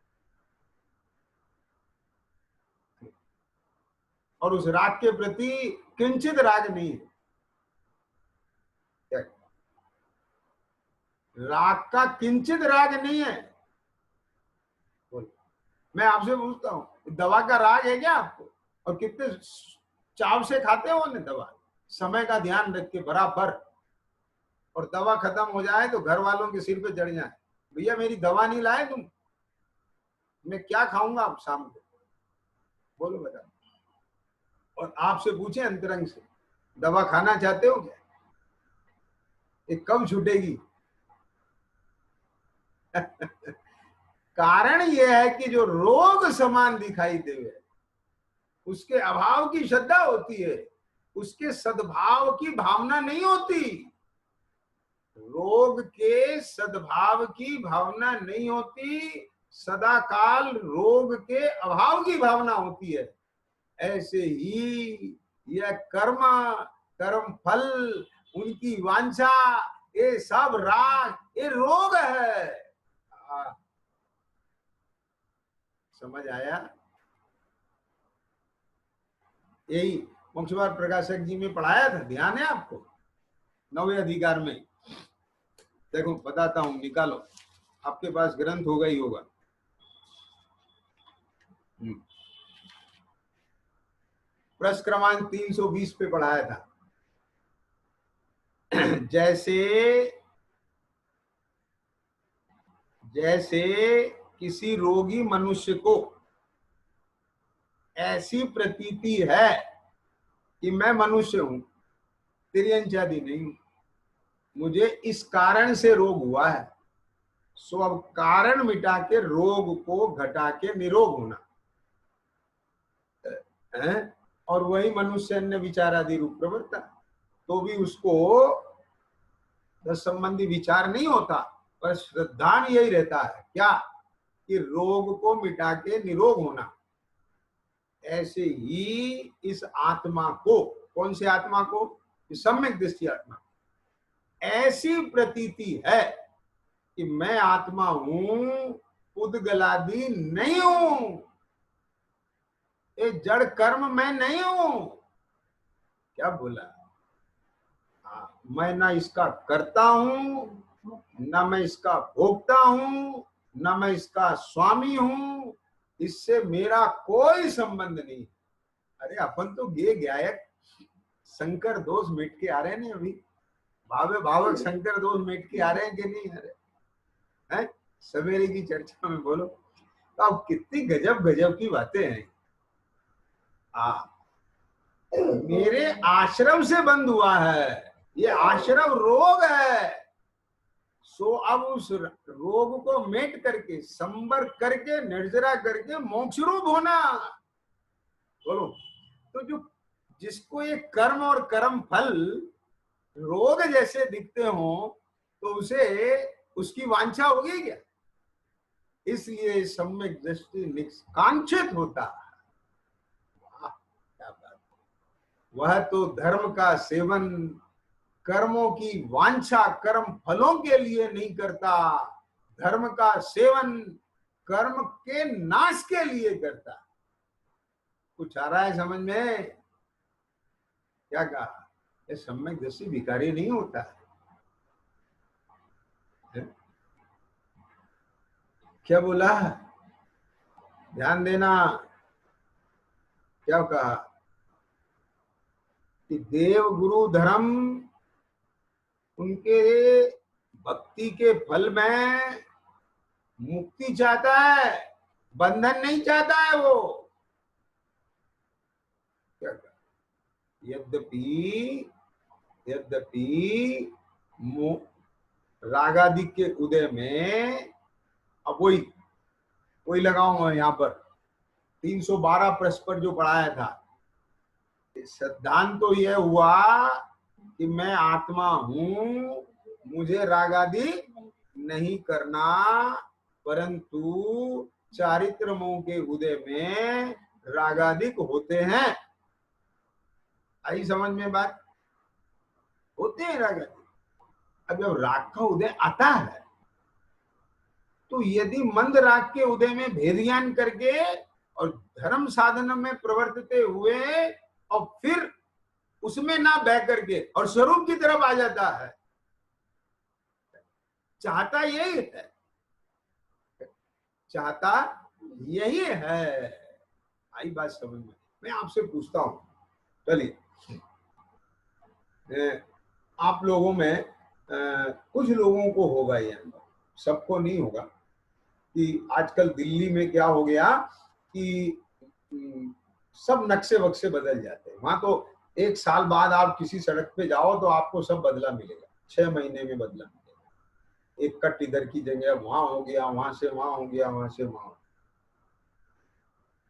और उस राग के प्रति किंचित राग नहीं है। राग का किंचित राग नहीं है। मैं आपसे पूछता हूं, दवा का राग है क्या आपको? और कितने चाव से खाते हो ने दवा, समय का ध्यान रख के बराबर। और दवा खत्म हो जाए तो घर वालों के सिर पे चढ़ जाए, भैया मेरी दवा नहीं लाए तुम, मैं क्या खाऊंगा आप शाम को? बोलो बता। और आपसे पूछे अंतरंग से, दवा खाना चाहते हो क्या? ये कब छूटेगी? कारण यह है कि जो रोग समान दिखाई देवे उसके अभाव की श्रद्धा होती है, उसके सद्भाव की भावना नहीं होती। रोग के सद्भाव की भावना नहीं होती, सदा काल रोग के अभाव की भावना होती है। ऐसे ही यह कर्म, कर्म फल, उनकी वांछा, ये सब राग, ये रोग है। समझ आया? यही वंशवार प्रकाशक जी में पढ़ाया था, ध्यान है आपको? 9वें अधिकार में देखो, बताता हूं, निकालो, आपके पास ग्रंथ होगा ही होगा। प्रश्न क्रमांक 320 पे पढ़ाया था। जैसे किसी रोगी मनुष्य को ऐसी प्रतीति है कि मैं मनुष्य हूं, तिर्यंचादी नहीं हूं, मुझे इस कारण से रोग हुआ है, सो अब कारण मिटा के रोग को घटा के निरोग होना है। और वही मनुष्य अन्य विचारादि रूप प्रवृत्ता, तो भी उसको रस संबंधी विचार नहीं होता, पर श्रद्धान यही रहता है क्या कि रोग को मिटा के निरोग होना। ऐसे ही इस आत्मा को, कौन से आत्मा को? सम्यक दृष्टि आत्मा, ऐसी प्रतीति है कि मैं आत्मा हूं, उद्गलादि नहीं हूं, ये जड़ कर्म मैं नहीं हूं। क्या बोला? मैं ना इसका करता हूं, ना मैं इसका भोगता हूं, ना मैं इसका स्वामी हूं, इससे मेरा कोई संबंध नहीं। अरे अपन तो ये गायक शंकर दोष मिट के आ रहे हैं अभी, भावे भावक शंकर दोष मिट के आ रहे हैं कि नहीं आ रहे हैं? सवेरे की चर्चा में बोलो तो अब कितनी गजब गजब की बातें हैं। मेरे आश्रम से बंद हुआ है, ये आश्रम रोग है। सो अब उस रोग को मेट करके, संपर्क करके, निर्जरा करके मोक्ष रूप होना। बोलो, तो जो जिसको ये कर्म और कर्म फल रोग जैसे दिखते हो, तो उसे उसकी वांछा होगी क्या? इसलिए सम्यक दृष्टि निष्कांक्षित होता है। क्या बात! वह तो धर्म का सेवन कर्मों की वांछा कर्म फलों के लिए नहीं करता, धर्म का सेवन कर्म के नाश के लिए करता। कुछ आ रहा है समझ में? क्या कहा? ये सम्यक दृष्टि भिखारी नहीं होता है। क्या बोला? ध्यान देना। क्या कहा कि देव गुरु धर्म उनके भक्ति के फल में मुक्ति चाहता है, बंधन नहीं चाहता है वो। क्या कहा? यद्यपि रागादि के उदय में, अब वही लगाऊंगा यहाँ पर 312 पृष्ठ पर जो पढ़ाया था। सिद्धांत तो यह हुआ कि मैं आत्मा हूं, मुझे रागादि नहीं करना, परंतु चारित्र मोह के उदय में रागादिक होते हैं। आई समझ में बात? होते हैं रागादिक। अब जब राग का उदय आता है, तो यदि मंद राग के उदय में भेद ज्ञान करके और धर्म साधन में प्रवर्तते हुए और फिर उसमें ना बह करके और स्वरूप की तरफ आ जाता है, चाहता यही है, चाहता यही है। आई बात समझ में? मैं आपसे पूछता हूं, चलिए, आप लोगों में कुछ लोगों को होगा ये अनुभव, सबको नहीं होगा, कि आजकल दिल्ली में क्या हो गया कि सब नक्शे वक्शे बदल जाते हैं। वहां तो 1 साल बाद आप किसी सड़क पे जाओ तो आपको सब बदला मिलेगा, 6 महीने में बदला मिलेगा। एक कट इधर की जगह वहां हो गया, वहां से वहां हो गया, वहां से वहां।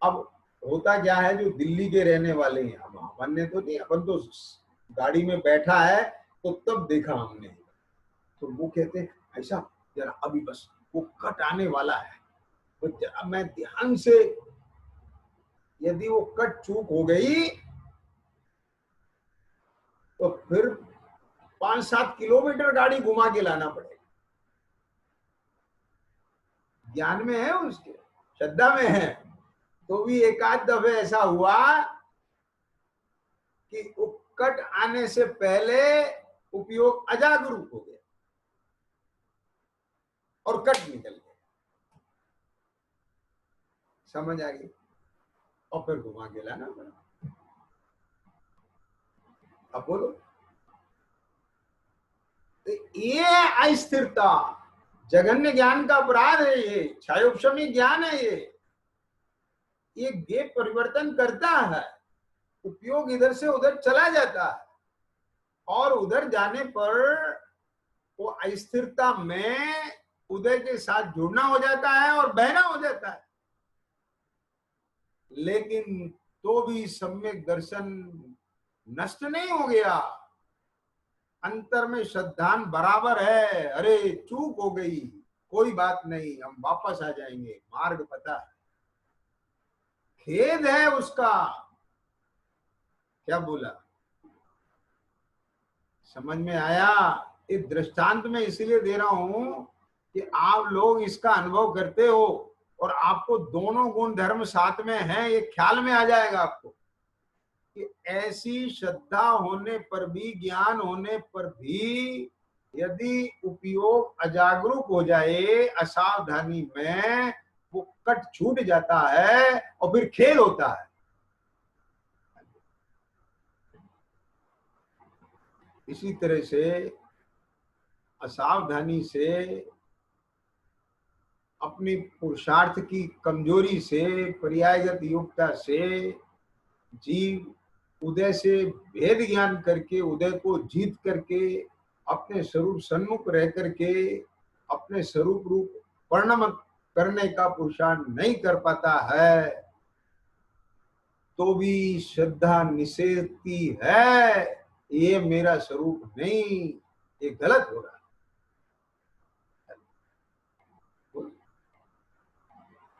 अब होता क्या है, जो दिल्ली के रहने वाले हैं, अब अपन ने तो नहीं, अपन तो गाड़ी में बैठा है तो तब देखा हमने, तो वो कहते हैं ऐसा, जरा अभी बस वो कट आने वाला है, तो जरा मैं ध्यान से, यदि वो कट चूक हो गई तो फिर 5-7 किलोमीटर गाड़ी घुमा के लाना पड़ेगा। ज्ञान में है, उसके श्रद्धा में है, तो भी एक आध दफे ऐसा हुआ कि कट आने से पहले उपयोग अजागरूक हो गया और कट निकल गया। समझ आ गई? और फिर घुमा के लाना पड़ा। अब बोलो, ये अस्थिरता जघन्य ज्ञान का अपराध है, ये क्षयोपशमी ज्ञान है, ये गेप परिवर्तन करता है, उपयोग इधर से उधर चला जाता है, और उधर जाने पर वो अस्थिरता में उदय के साथ जुड़ना हो जाता है और बहना हो जाता है। लेकिन तो भी सम्यक दर्शन नष्ट नहीं हो गया, अंतर में श्रद्धान बराबर है। अरे चूक हो गई, कोई बात नहीं, हम वापस आ जाएंगे, मार्ग पता है। खेद है उसका। क्या बोला? समझ में आया? इस दृष्टांत में इसलिए दे रहा हूं कि आप लोग इसका अनुभव करते हो और आपको दोनों गुण धर्म साथ में हैं, ये ख्याल में आ जाएगा आपको कि ऐसी श्रद्धा होने पर भी, ज्ञान होने पर भी, यदि उपयोग अजागरूक हो जाए, असावधानी में, वो कट छूट जाता है और फिर खेल होता है। इसी तरह से असावधानी से, अपनी पुरुषार्थ की कमजोरी से, पर्यायगत योग्यता से जीव उदय से भेद ज्ञान करके, उदय को जीत करके, अपने स्वरूप सन्मुख रह करके अपने स्वरूप रूप परिणम करने का पुरुषार्थ नहीं कर पाता है, तो भी श्रद्धा निषेधती है ये मेरा स्वरूप नहीं, ये गलत हो रहा है।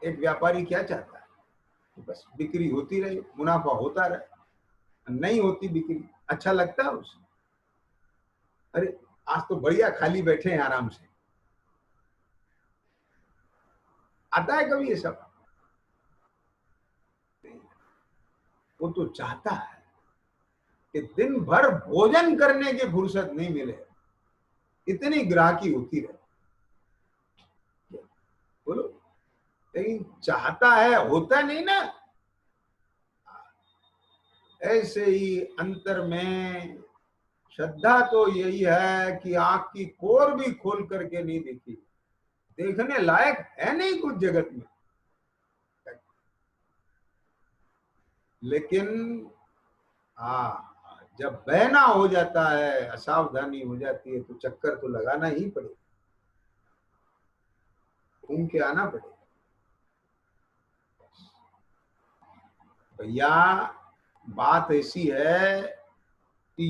एक व्यापारी क्या चाहता है? बस बिक्री होती रहे, मुनाफा होता रहे। नहीं होती बिक्री, अच्छा लगता है उसे? अरे आज तो बढ़िया खाली बैठे हैं आराम से, आता है कभी ये सब? वो तो चाहता है कि दिन भर भोजन करने की फुर्सत नहीं मिले, इतनी ग्राहकी होती रहे। बोलो, लेकिन चाहता है, होता नहीं ना। ऐसे ही अंतर में श्रद्धा तो यही है कि आंख की कोर भी खोल करके नहीं देखी, देखने लायक है नहीं कुछ जगत में। लेकिन जब बहना हो जाता है, असावधानी हो जाती है, तो चक्कर तो लगाना ही पड़ेगा, घूम के आना पड़ेगा। भैया बात ऐसी है कि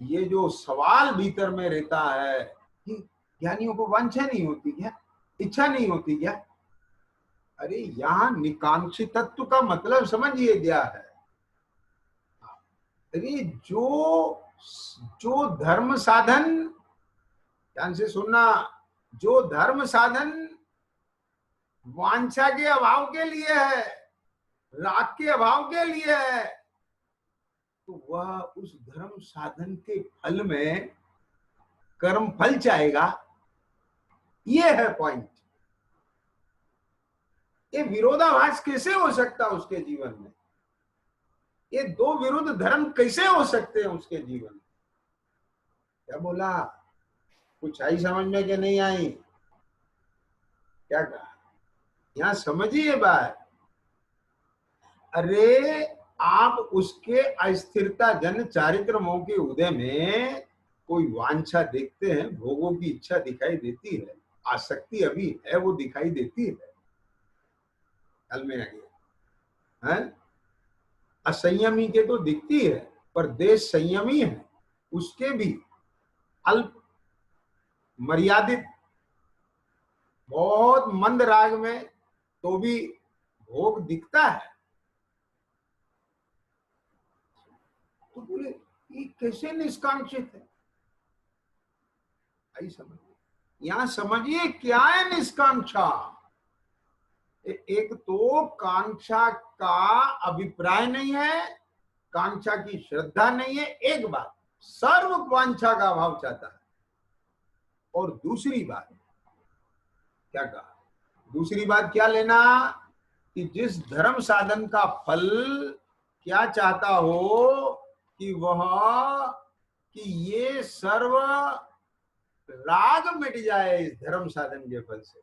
ये जो सवाल भीतर में रहता है कि ज्ञानियों को वांछा नहीं होती क्या, इच्छा नहीं होती क्या? अरे यहाँ निकांक्षी तत्व का मतलब समझिए क्या है। अरे जो धर्म साधन, ध्यान से सुनना, जो धर्म साधन वांछा के अभाव के लिए है, राग के अभाव के लिए है, तो वह उस धर्म साधन के फल में कर्म फल चाहेगा। ये है पॉइंट। ये विरोधाभास कैसे हो सकता है उसके जीवन में? ये दो विरुद्ध धर्म कैसे हो सकते हैं उसके जीवन में? क्या बोला? कुछ आई समझ में कि नहीं आई? क्या कहा? यहां समझिए बात। अरे आप उसके अस्थिरता जन चारित्र मोह के उदय में कोई वांछा देखते हैं, भोगों की इच्छा दिखाई देती है, आसक्ति अभी है वो दिखाई देती है, कल में आ गया है। असंयमी के तो दिखती है, पर देश संयमी है, उसके भी अल्प मर्यादित बहुत मंद राग में तो भी भोग दिखता है। तो बोले ये कैसे निष्कांक्षित है? आई समझिए, यहां समझिए क्या है निष्कांक्षा। एक तो कांक्षा का अभिप्राय नहीं है, कांक्षा की श्रद्धा नहीं है, एक बात सर्व वांछा का अभाव चाहता है। और दूसरी बात क्या कहा? दूसरी बात क्या लेना कि जिस धर्म साधन का फल क्या चाहता हो कि वह कि ये सर्व राग मिट जाए इस धर्म साधन के फल से,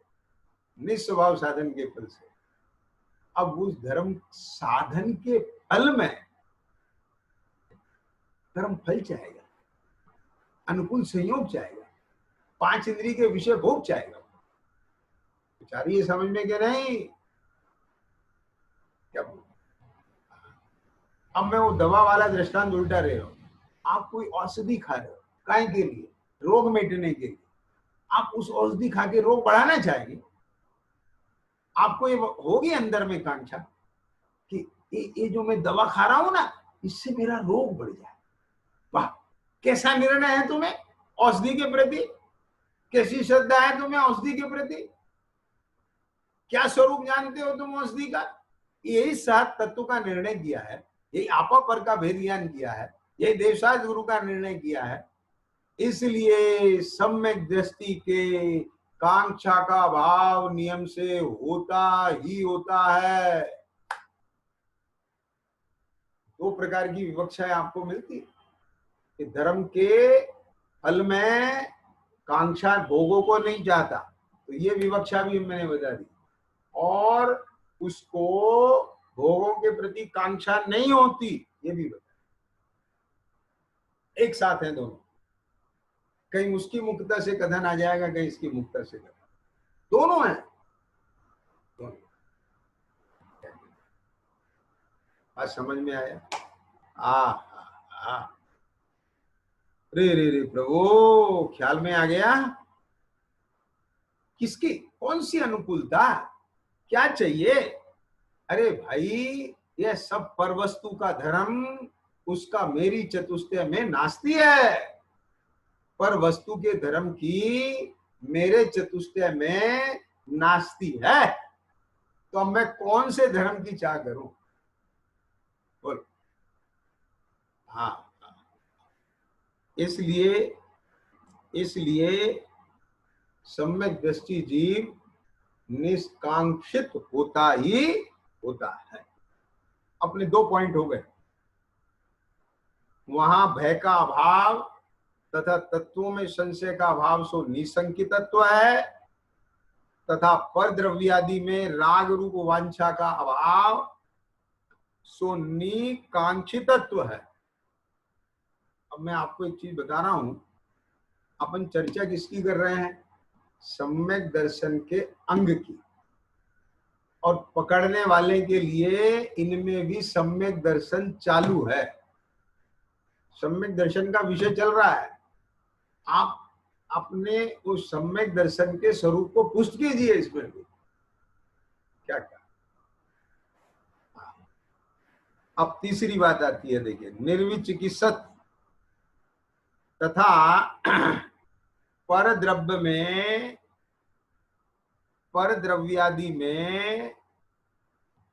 निस्वभाव साधन के फल से। अब उस धर्म साधन के फल में धर्म फल चाहेगा, अनुकूल संयोग चाहेगा, पांच इंद्रिय के विषय भोग चाहेगा। विचारिए समझ में कि नहीं? क्या बोल? अब मैं वो दवा वाला दृष्टांत उल्टा रहे हो। आप कोई औषधि खा रहे हो, काय के लिए? रोग मिटने के लिए। आप उस औषधि खा के रोग बढ़ाना चाहेंगे? आपको ये होगी अंदर में कांक्षा कि ये जो मैं दवा खा रहा हूं ना, इससे मेरा रोग बढ़ जाए। वाह, कैसा निर्णय है तुम्हें औषधि के प्रति, कैसी श्रद्धा है तुम्हें औषधि के प्रति, क्या स्वरूप जानते हो तुम औषधि का? यही सात तत्व का निर्णय किया है, यही आपा पर का भेद ज्ञान किया है, यही देवसाज गुरु का निर्णय किया है। इसलिए सम्यक दृष्टि के कांक्षा का भाव नियम से होता ही होता है। दो प्रकार की विवक्षाएं आपको मिलती है कि धर्म के फल में कांक्षा भोगों को नहीं चाहता, तो ये विवक्षा भी मैंने बता दी। और उसको भोगों के प्रति कांक्षा नहीं होती, ये भी बता, एक साथ हैं दोनों, कहीं उसकी मुक्ता से कथन आ जाएगा, कहीं इसकी मुक्ता से कथन, दोनों हैं दोनों। आज समझ में आया? आ रे रे रे प्रभु, ख्याल में आ गया? किसकी कौन सी अनुकूलता, क्या चाहिए? अरे भाई, यह सब पर वस्तु का धर्म उसका मेरी चतुष्टय में नास्ती है। पर वस्तु के धर्म की मेरे चतुष्टय में नास्ती है। तो अब मैं कौन से धर्म की चाह करूं? बोल। हाँ, इसलिए सम्यक दृष्टि जीव निष्कांक्षित होता ही होता है। अपने 2 पॉइंट हो गए। वहां भय का अभाव तथा तत्वों में संशय का अभाव सो निसंकितत्व है, तथा पर द्रव्यादि में राग रूप वांछा का अभाव सो निकांक्षितत्व है। अब मैं आपको एक चीज बता रहा हूं, अपन चर्चा किसकी कर रहे हैं? सम्यक दर्शन के अंग की। और पकड़ने वाले के लिए इनमें भी सम्यक दर्शन चालू है, सम्यक दर्शन का विषय चल रहा है। आप अपने उस सम्यक दर्शन के स्वरूप को पुष्ट कीजिए इसमें भी। क्या क्या? अब तीसरी बात आती है, देखिए, निर्विचिकित्सक तथा पर द्रव्य में, पर द्रव्यादि में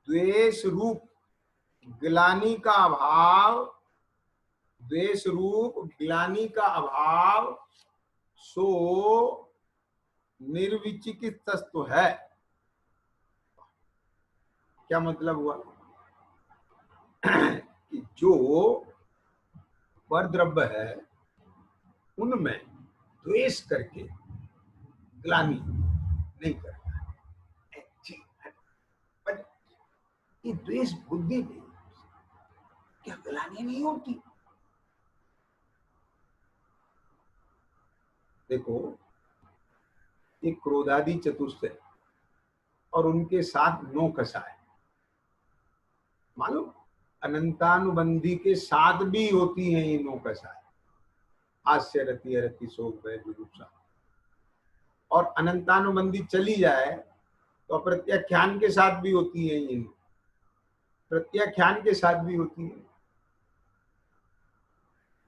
द्वेष रूप ग्लानि का अभाव, द्वेष रूप ग्लानि का अभाव सो निर्विचिकित्सत्व है। क्या मतलब हुआ? कि जो पर द्रव्य है उनमें द्वेष करके ग्लानि नहीं करता है। ये द्वेष बुद्धि नहीं, क्या ग्लानि नहीं होती? देखो, ये क्रोधादि चतुष्टय और उनके साथ 9 कषाय, मालूम, अनंतानुबंधी के साथ भी होती हैं ये 9 कषाय। हास्य, रति, अरति, शोक, भय, जुगुप्सा। और अनंतानुबंधी चली जाए तो अप्रत्याख्यान के साथ भी होती है, ये प्रत्याख्यान के साथ भी होती है,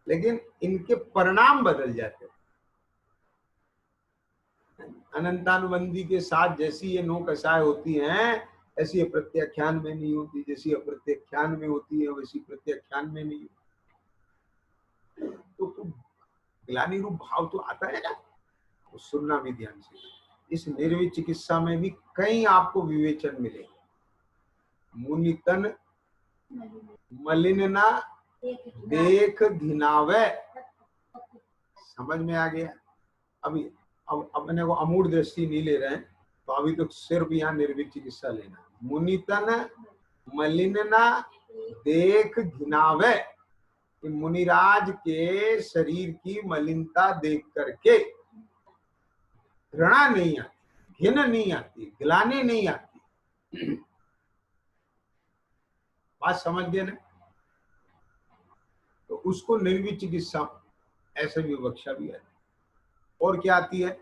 लेकिन इनके परिणाम बदल जाते हैं। अनंतानुबंधी के साथ जैसी ये 9 कषाय होती हैं, ऐसी अप्रत्याख्यान में नहीं होती। जैसी अप्रत्याख्यान में होती है वैसी प्रत्याख्यान में नहीं होती। तो ग्लानि रूप भाव तो आता है ना, तो सुनना भी ध्यान से। इस निर्विच चिकित्सा में भी कई आपको विवेचन मिलेगा। मुनितन मलिनना देख घिनावे, समझ में आ गया? अभी अब अपने को अमूढ़ दृष्टि नहीं ले रहे हैं, तो अभी तो सिर्फ यहाँ निर्विक चिकित्सा लेना। मुनितन मलिनना देख घिनावे, कि मुनिराज के शरीर की मलिनता देख करके घृणा नहीं आती, घिन नहीं आती, ग्लानि नहीं आती। बात समझ गए ना? तो उसको निर्विक चिकित्सा ऐसे विवक्षा भी है। और क्या आती है?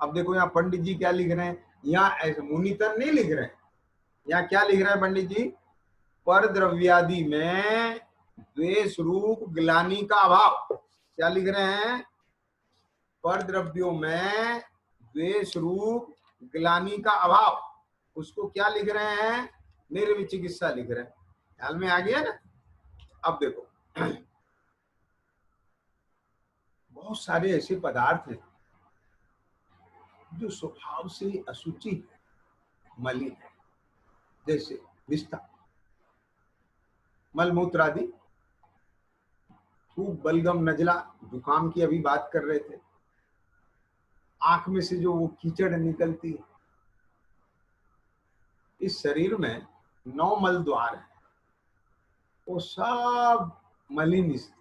अब देखो यहाँ पंडित जी क्या लिख रहे हैं, यहाँ ऐसे मुनितन नहीं लिख रहे हैं, यहाँ क्या लिख रहे हैं पंडित जी? पर द्रव्यादि में द्वेष रूप ग्लानि का अभाव। क्या लिख रहे हैं? पर द्रव्यों में द्वेष रूप ग्लानि का अभाव, उसको क्या लिख रहे हैं? निर्विक चिकित्सा लिख रहे हैं। ख्याल में आ गया ना? अब देखो, बहुत सारे ऐसे पदार्थ हैं जो स्वभाव से अशुचि है, मलिन है, जैसे विस्ता, मलमूत्र आदि, थूक, बलगम, नजला, जुकाम की अभी बात कर रहे थे, आंख में से जो वो कीचड़ निकलती है। इस शरीर में 9 मल द्वार है। वो सब मलिन स्थिति,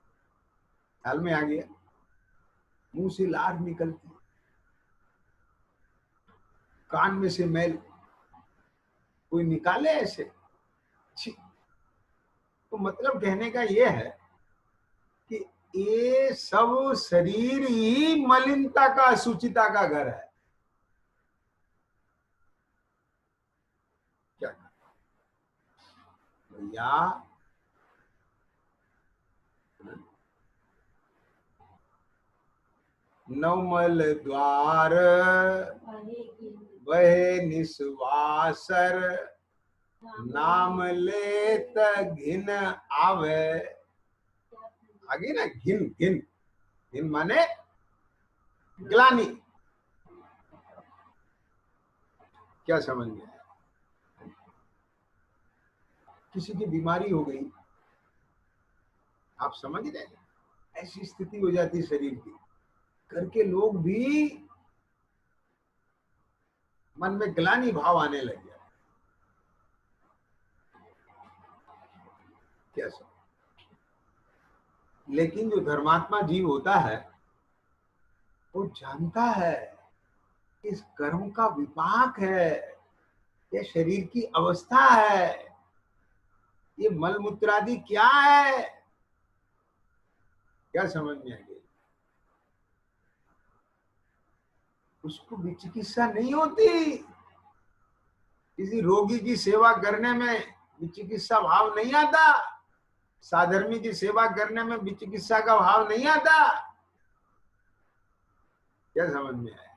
ख्याल में आ गया। मुंह से लार निकलती, कान में से मैल, कोई निकाले ऐसे। छी। तो मतलब कहने का ये है कि ये सब शरीर ही मलिनता का, अशुचिता का घर है। क्या भैया, नवमल द्वार वहे निस्वासर, नाम लेत घिन आवे। आगे ना, घिन घिन, घिन माने ग्लानि। क्या समझ में? किसी की बीमारी हो गई, आप समझ रहे हैं, ऐसी स्थिति हो जाती है शरीर की, घर के लोग भी मन में ग्लानि भाव आने लग गया। क्या समझ? लेकिन जो धर्मात्मा जीव होता है वो जानता है इस कर्म का विपाक है, ये शरीर की अवस्था है, ये मल मूत्रादि क्या है। क्या समझ में आ गई? उसको विचिकित्सा नहीं होती। किसी रोगी की सेवा करने में विचिकित्सा भाव नहीं आता, साधर्मी की सेवा करने में विचिकित्सा का भाव नहीं आता। क्या समझ में आया?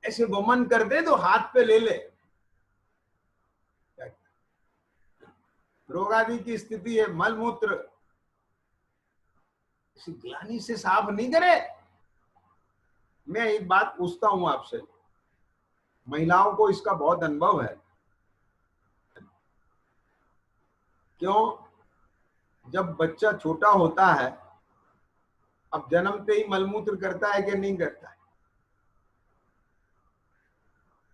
ऐसे वमन कर दे तो हाथ पे ले ले, रोग आदि की स्थिति है, मल मूत्र इसी ग्लानि से साफ नहीं करे। मैं एक बात पूछता हूं आपसे, महिलाओं को इसका बहुत अनुभव है। क्यों? जब बच्चा छोटा होता है, अब जन्मते ही मलमूत्र करता है कि नहीं करता है?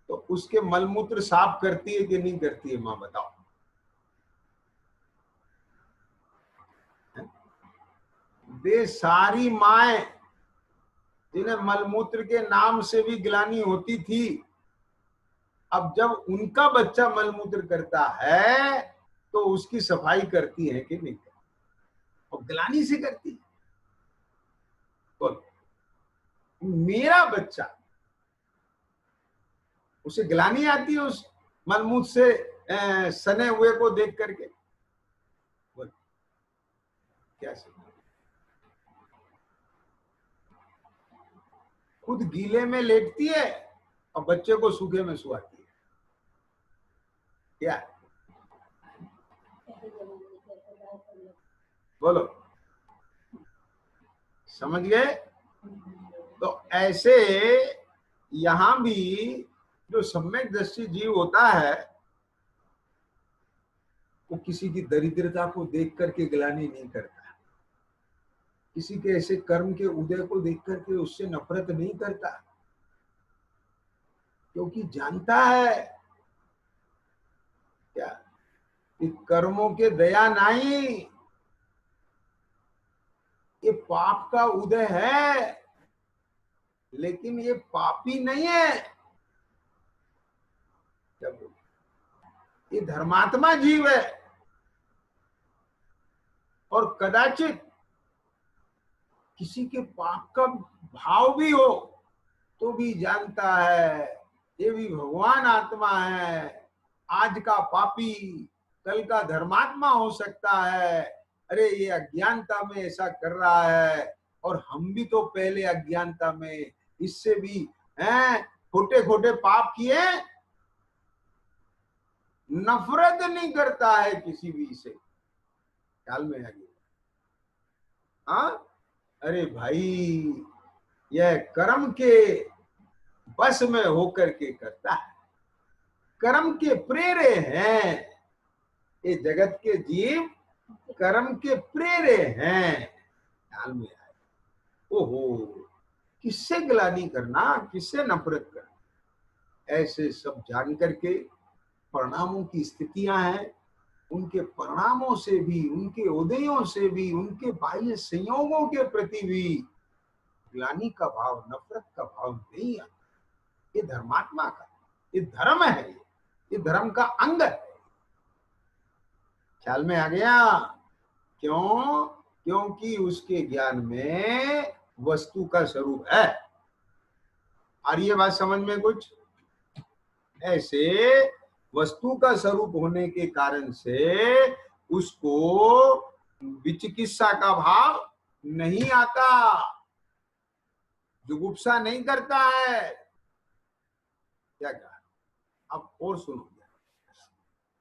तो उसके मलमूत्र साफ करती है कि नहीं करती है माँ, बताओ। वे सारी माएं जिन्हें मलमूत्र के नाम से भी ग्लानि होती थी, अब जब उनका बच्चा मलमूत्र करता है तो उसकी सफाई करती है कि नहीं करती? और ग्लानि से करती है। तो मेरा बच्चा, उसे ग्लानि आती है उस मलमूत्र से सने हुए को देख करके? क्या समझ? खुद गीले में लेटती है और बच्चे को सूखे में सुलाती है। क्या बोलो, समझ गए? तो ऐसे यहां भी जो सम्यक दृष्टि जीव होता है वो किसी की दरिद्रता को देख करके ग्लानि नहीं करता, किसी के ऐसे कर्म के उदय को देख करके उससे नफरत नहीं करता, क्योंकि जानता है क्या कि कर्मों के दया नहीं, ये पाप का उदय है, लेकिन ये पापी नहीं है। क्या बोल? ये धर्मात्मा जीव है और कदाचित किसी के पाप का भाव भी हो तो भी जानता है ये भी भगवान आत्मा है, आज का पापी कल का धर्मात्मा हो सकता है। अरे ये अज्ञानता में ऐसा कर रहा है और हम भी तो पहले अज्ञानता में इससे भी हैं खोटे खोटे पाप किए, नफरत नहीं करता है किसी भी से। ख्याल में आ गया? हाँ, अरे भाई यह कर्म के बस में होकर के करता है, कर्म के प्रेरे हैं ये जगत के जीव, कर्म के प्रेरे हैं। ख्याल में आए? ओहो, किससे ग्लानि करना, किससे नफरत करना, ऐसे सब जान करके परिणामों की स्थितियां हैं उनके परिणामों से भी, उनके उदयों से भी, उनके बाह्य संयोगों के प्रति भी ग्लानि का भाव, नफरत का भाव नहीं आता। ये धर्मात्मा का, ये धर्म है, ये धर्म का अंग है। ख्याल में आ गया? क्यों? क्योंकि उसके ज्ञान में वस्तु का स्वरूप है। और ये बात समझ में कुछ? ऐसे वस्तु का स्वरूप होने के कारण से उसको विचिकित्सा का भाव नहीं आता, जुगुप्सा नहीं करता है। क्या कहा? अब और सुनो,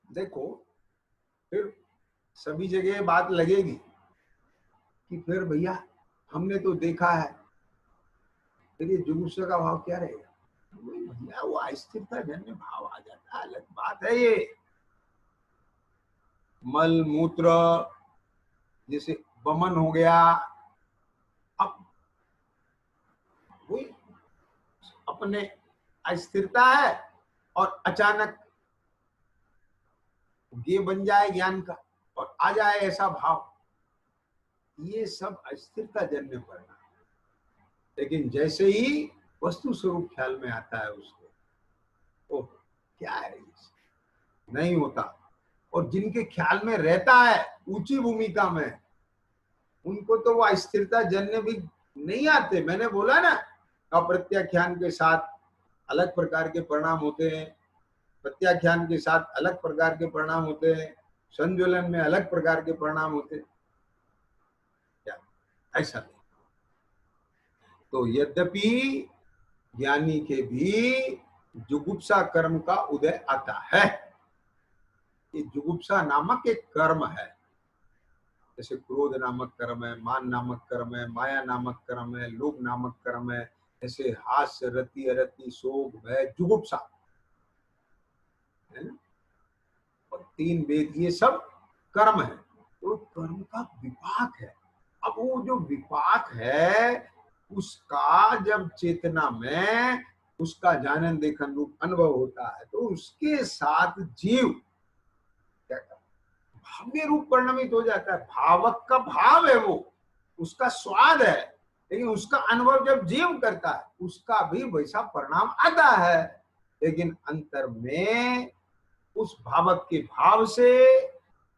देखो फिर सभी जगह बात लगेगी कि फिर भैया हमने तो देखा है, फिर ये जुगुप्सा का भाव क्या रहेगा? भैया वो अस्थिरता जन्य भाव आ जाता है, अलग बात है ये। मल मूत्र जैसे वमन हो गया, अब वही अपने अस्थिरता है और अचानक ये बन जाए ज्ञान का और आ जाए ऐसा भाव, ये सब अस्थिरता जन्य परिणाम। लेकिन जैसे ही वस्तु स्वरूप ख्याल में आता है उसको, ओह क्या है ये, नहीं होता। और जिनके ख्याल में रहता है ऊंची भूमिका में, उनको तो वो अस्थिरता जन्य भी नहीं आते। मैंने बोला ना, अप्रत्याख्यान के साथ अलग प्रकार के परिणाम होते हैं, प्रत्याख्यान के साथ अलग प्रकार के परिणाम होते हैं, संजुलन में अलग प्रकार के परिणाम होते हैं। क्या ऐसा नहीं? तो यद्यपि ज्ञानी के भी जुगुप्सा कर्म का उदय आता है। ये जुगुप्सा नामक एक कर्म है, जैसे क्रोध नामक कर्म है, मान नामक कर्म है, माया नामक कर्म है, लोभ नामक कर्म है, जैसे हास्य, रति, अरति, शोक, भय, जुगुप्सा है ना, और 3 वेद, ये सब कर्म है। तो कर्म का विपाक है। अब वो जो विपाक है उसका जब चेतना में उसका जानन देखन रूप अनुभव होता है, तो उसके साथ जीव क्या करता है? भाव्य रूप परिणमित हो जाता है। भावक का भाव है वो, उसका स्वाद है, लेकिन उसका अनुभव जब जीव करता है उसका भी वैसा परिणाम आता है। लेकिन अंतर में उस भावक के भाव से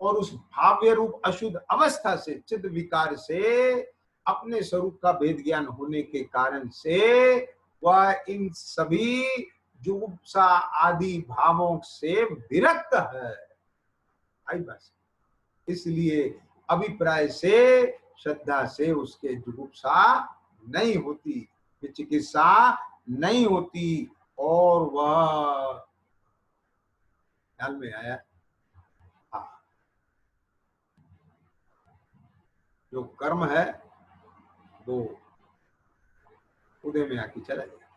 और उस भाव्य रूप अशुद्ध अवस्था से, चित्त विकार से अपने स्वरूप का भेद ज्ञान होने के कारण से वह इन सभी जुगुप्सा आदि भावों से विरक्त है। आई बस, इसलिए अभिप्राय से, श्रद्धा से उसके जुगुप्सा नहीं होती, चिकित्सा नहीं होती, और वह ख्याल में आया। हाँ, जो कर्म है वो उदय में आके चला जाए,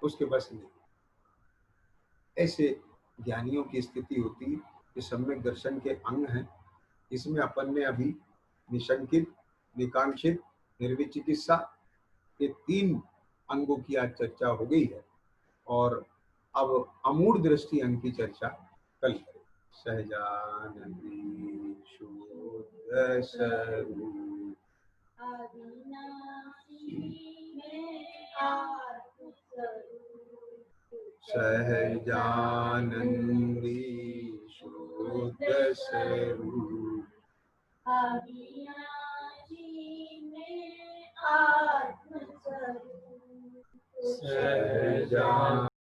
उसके बस नहीं। ऐसे ज्ञानियों की स्थिति होती कि सम्यक दर्शन के अंग हैं। इसमें अपन ने अभी निशंकित, निकांक्षित, निर्विचिकित्सा, ये 3 अंगों की आज चर्चा हो गई है, और अब अमूढ़ दृष्टि अंग की चर्चा कल करें। सहजानंदी शुद्ध स्वरूप सहजानंदी शुद्ध स्वरूप सहजानंदी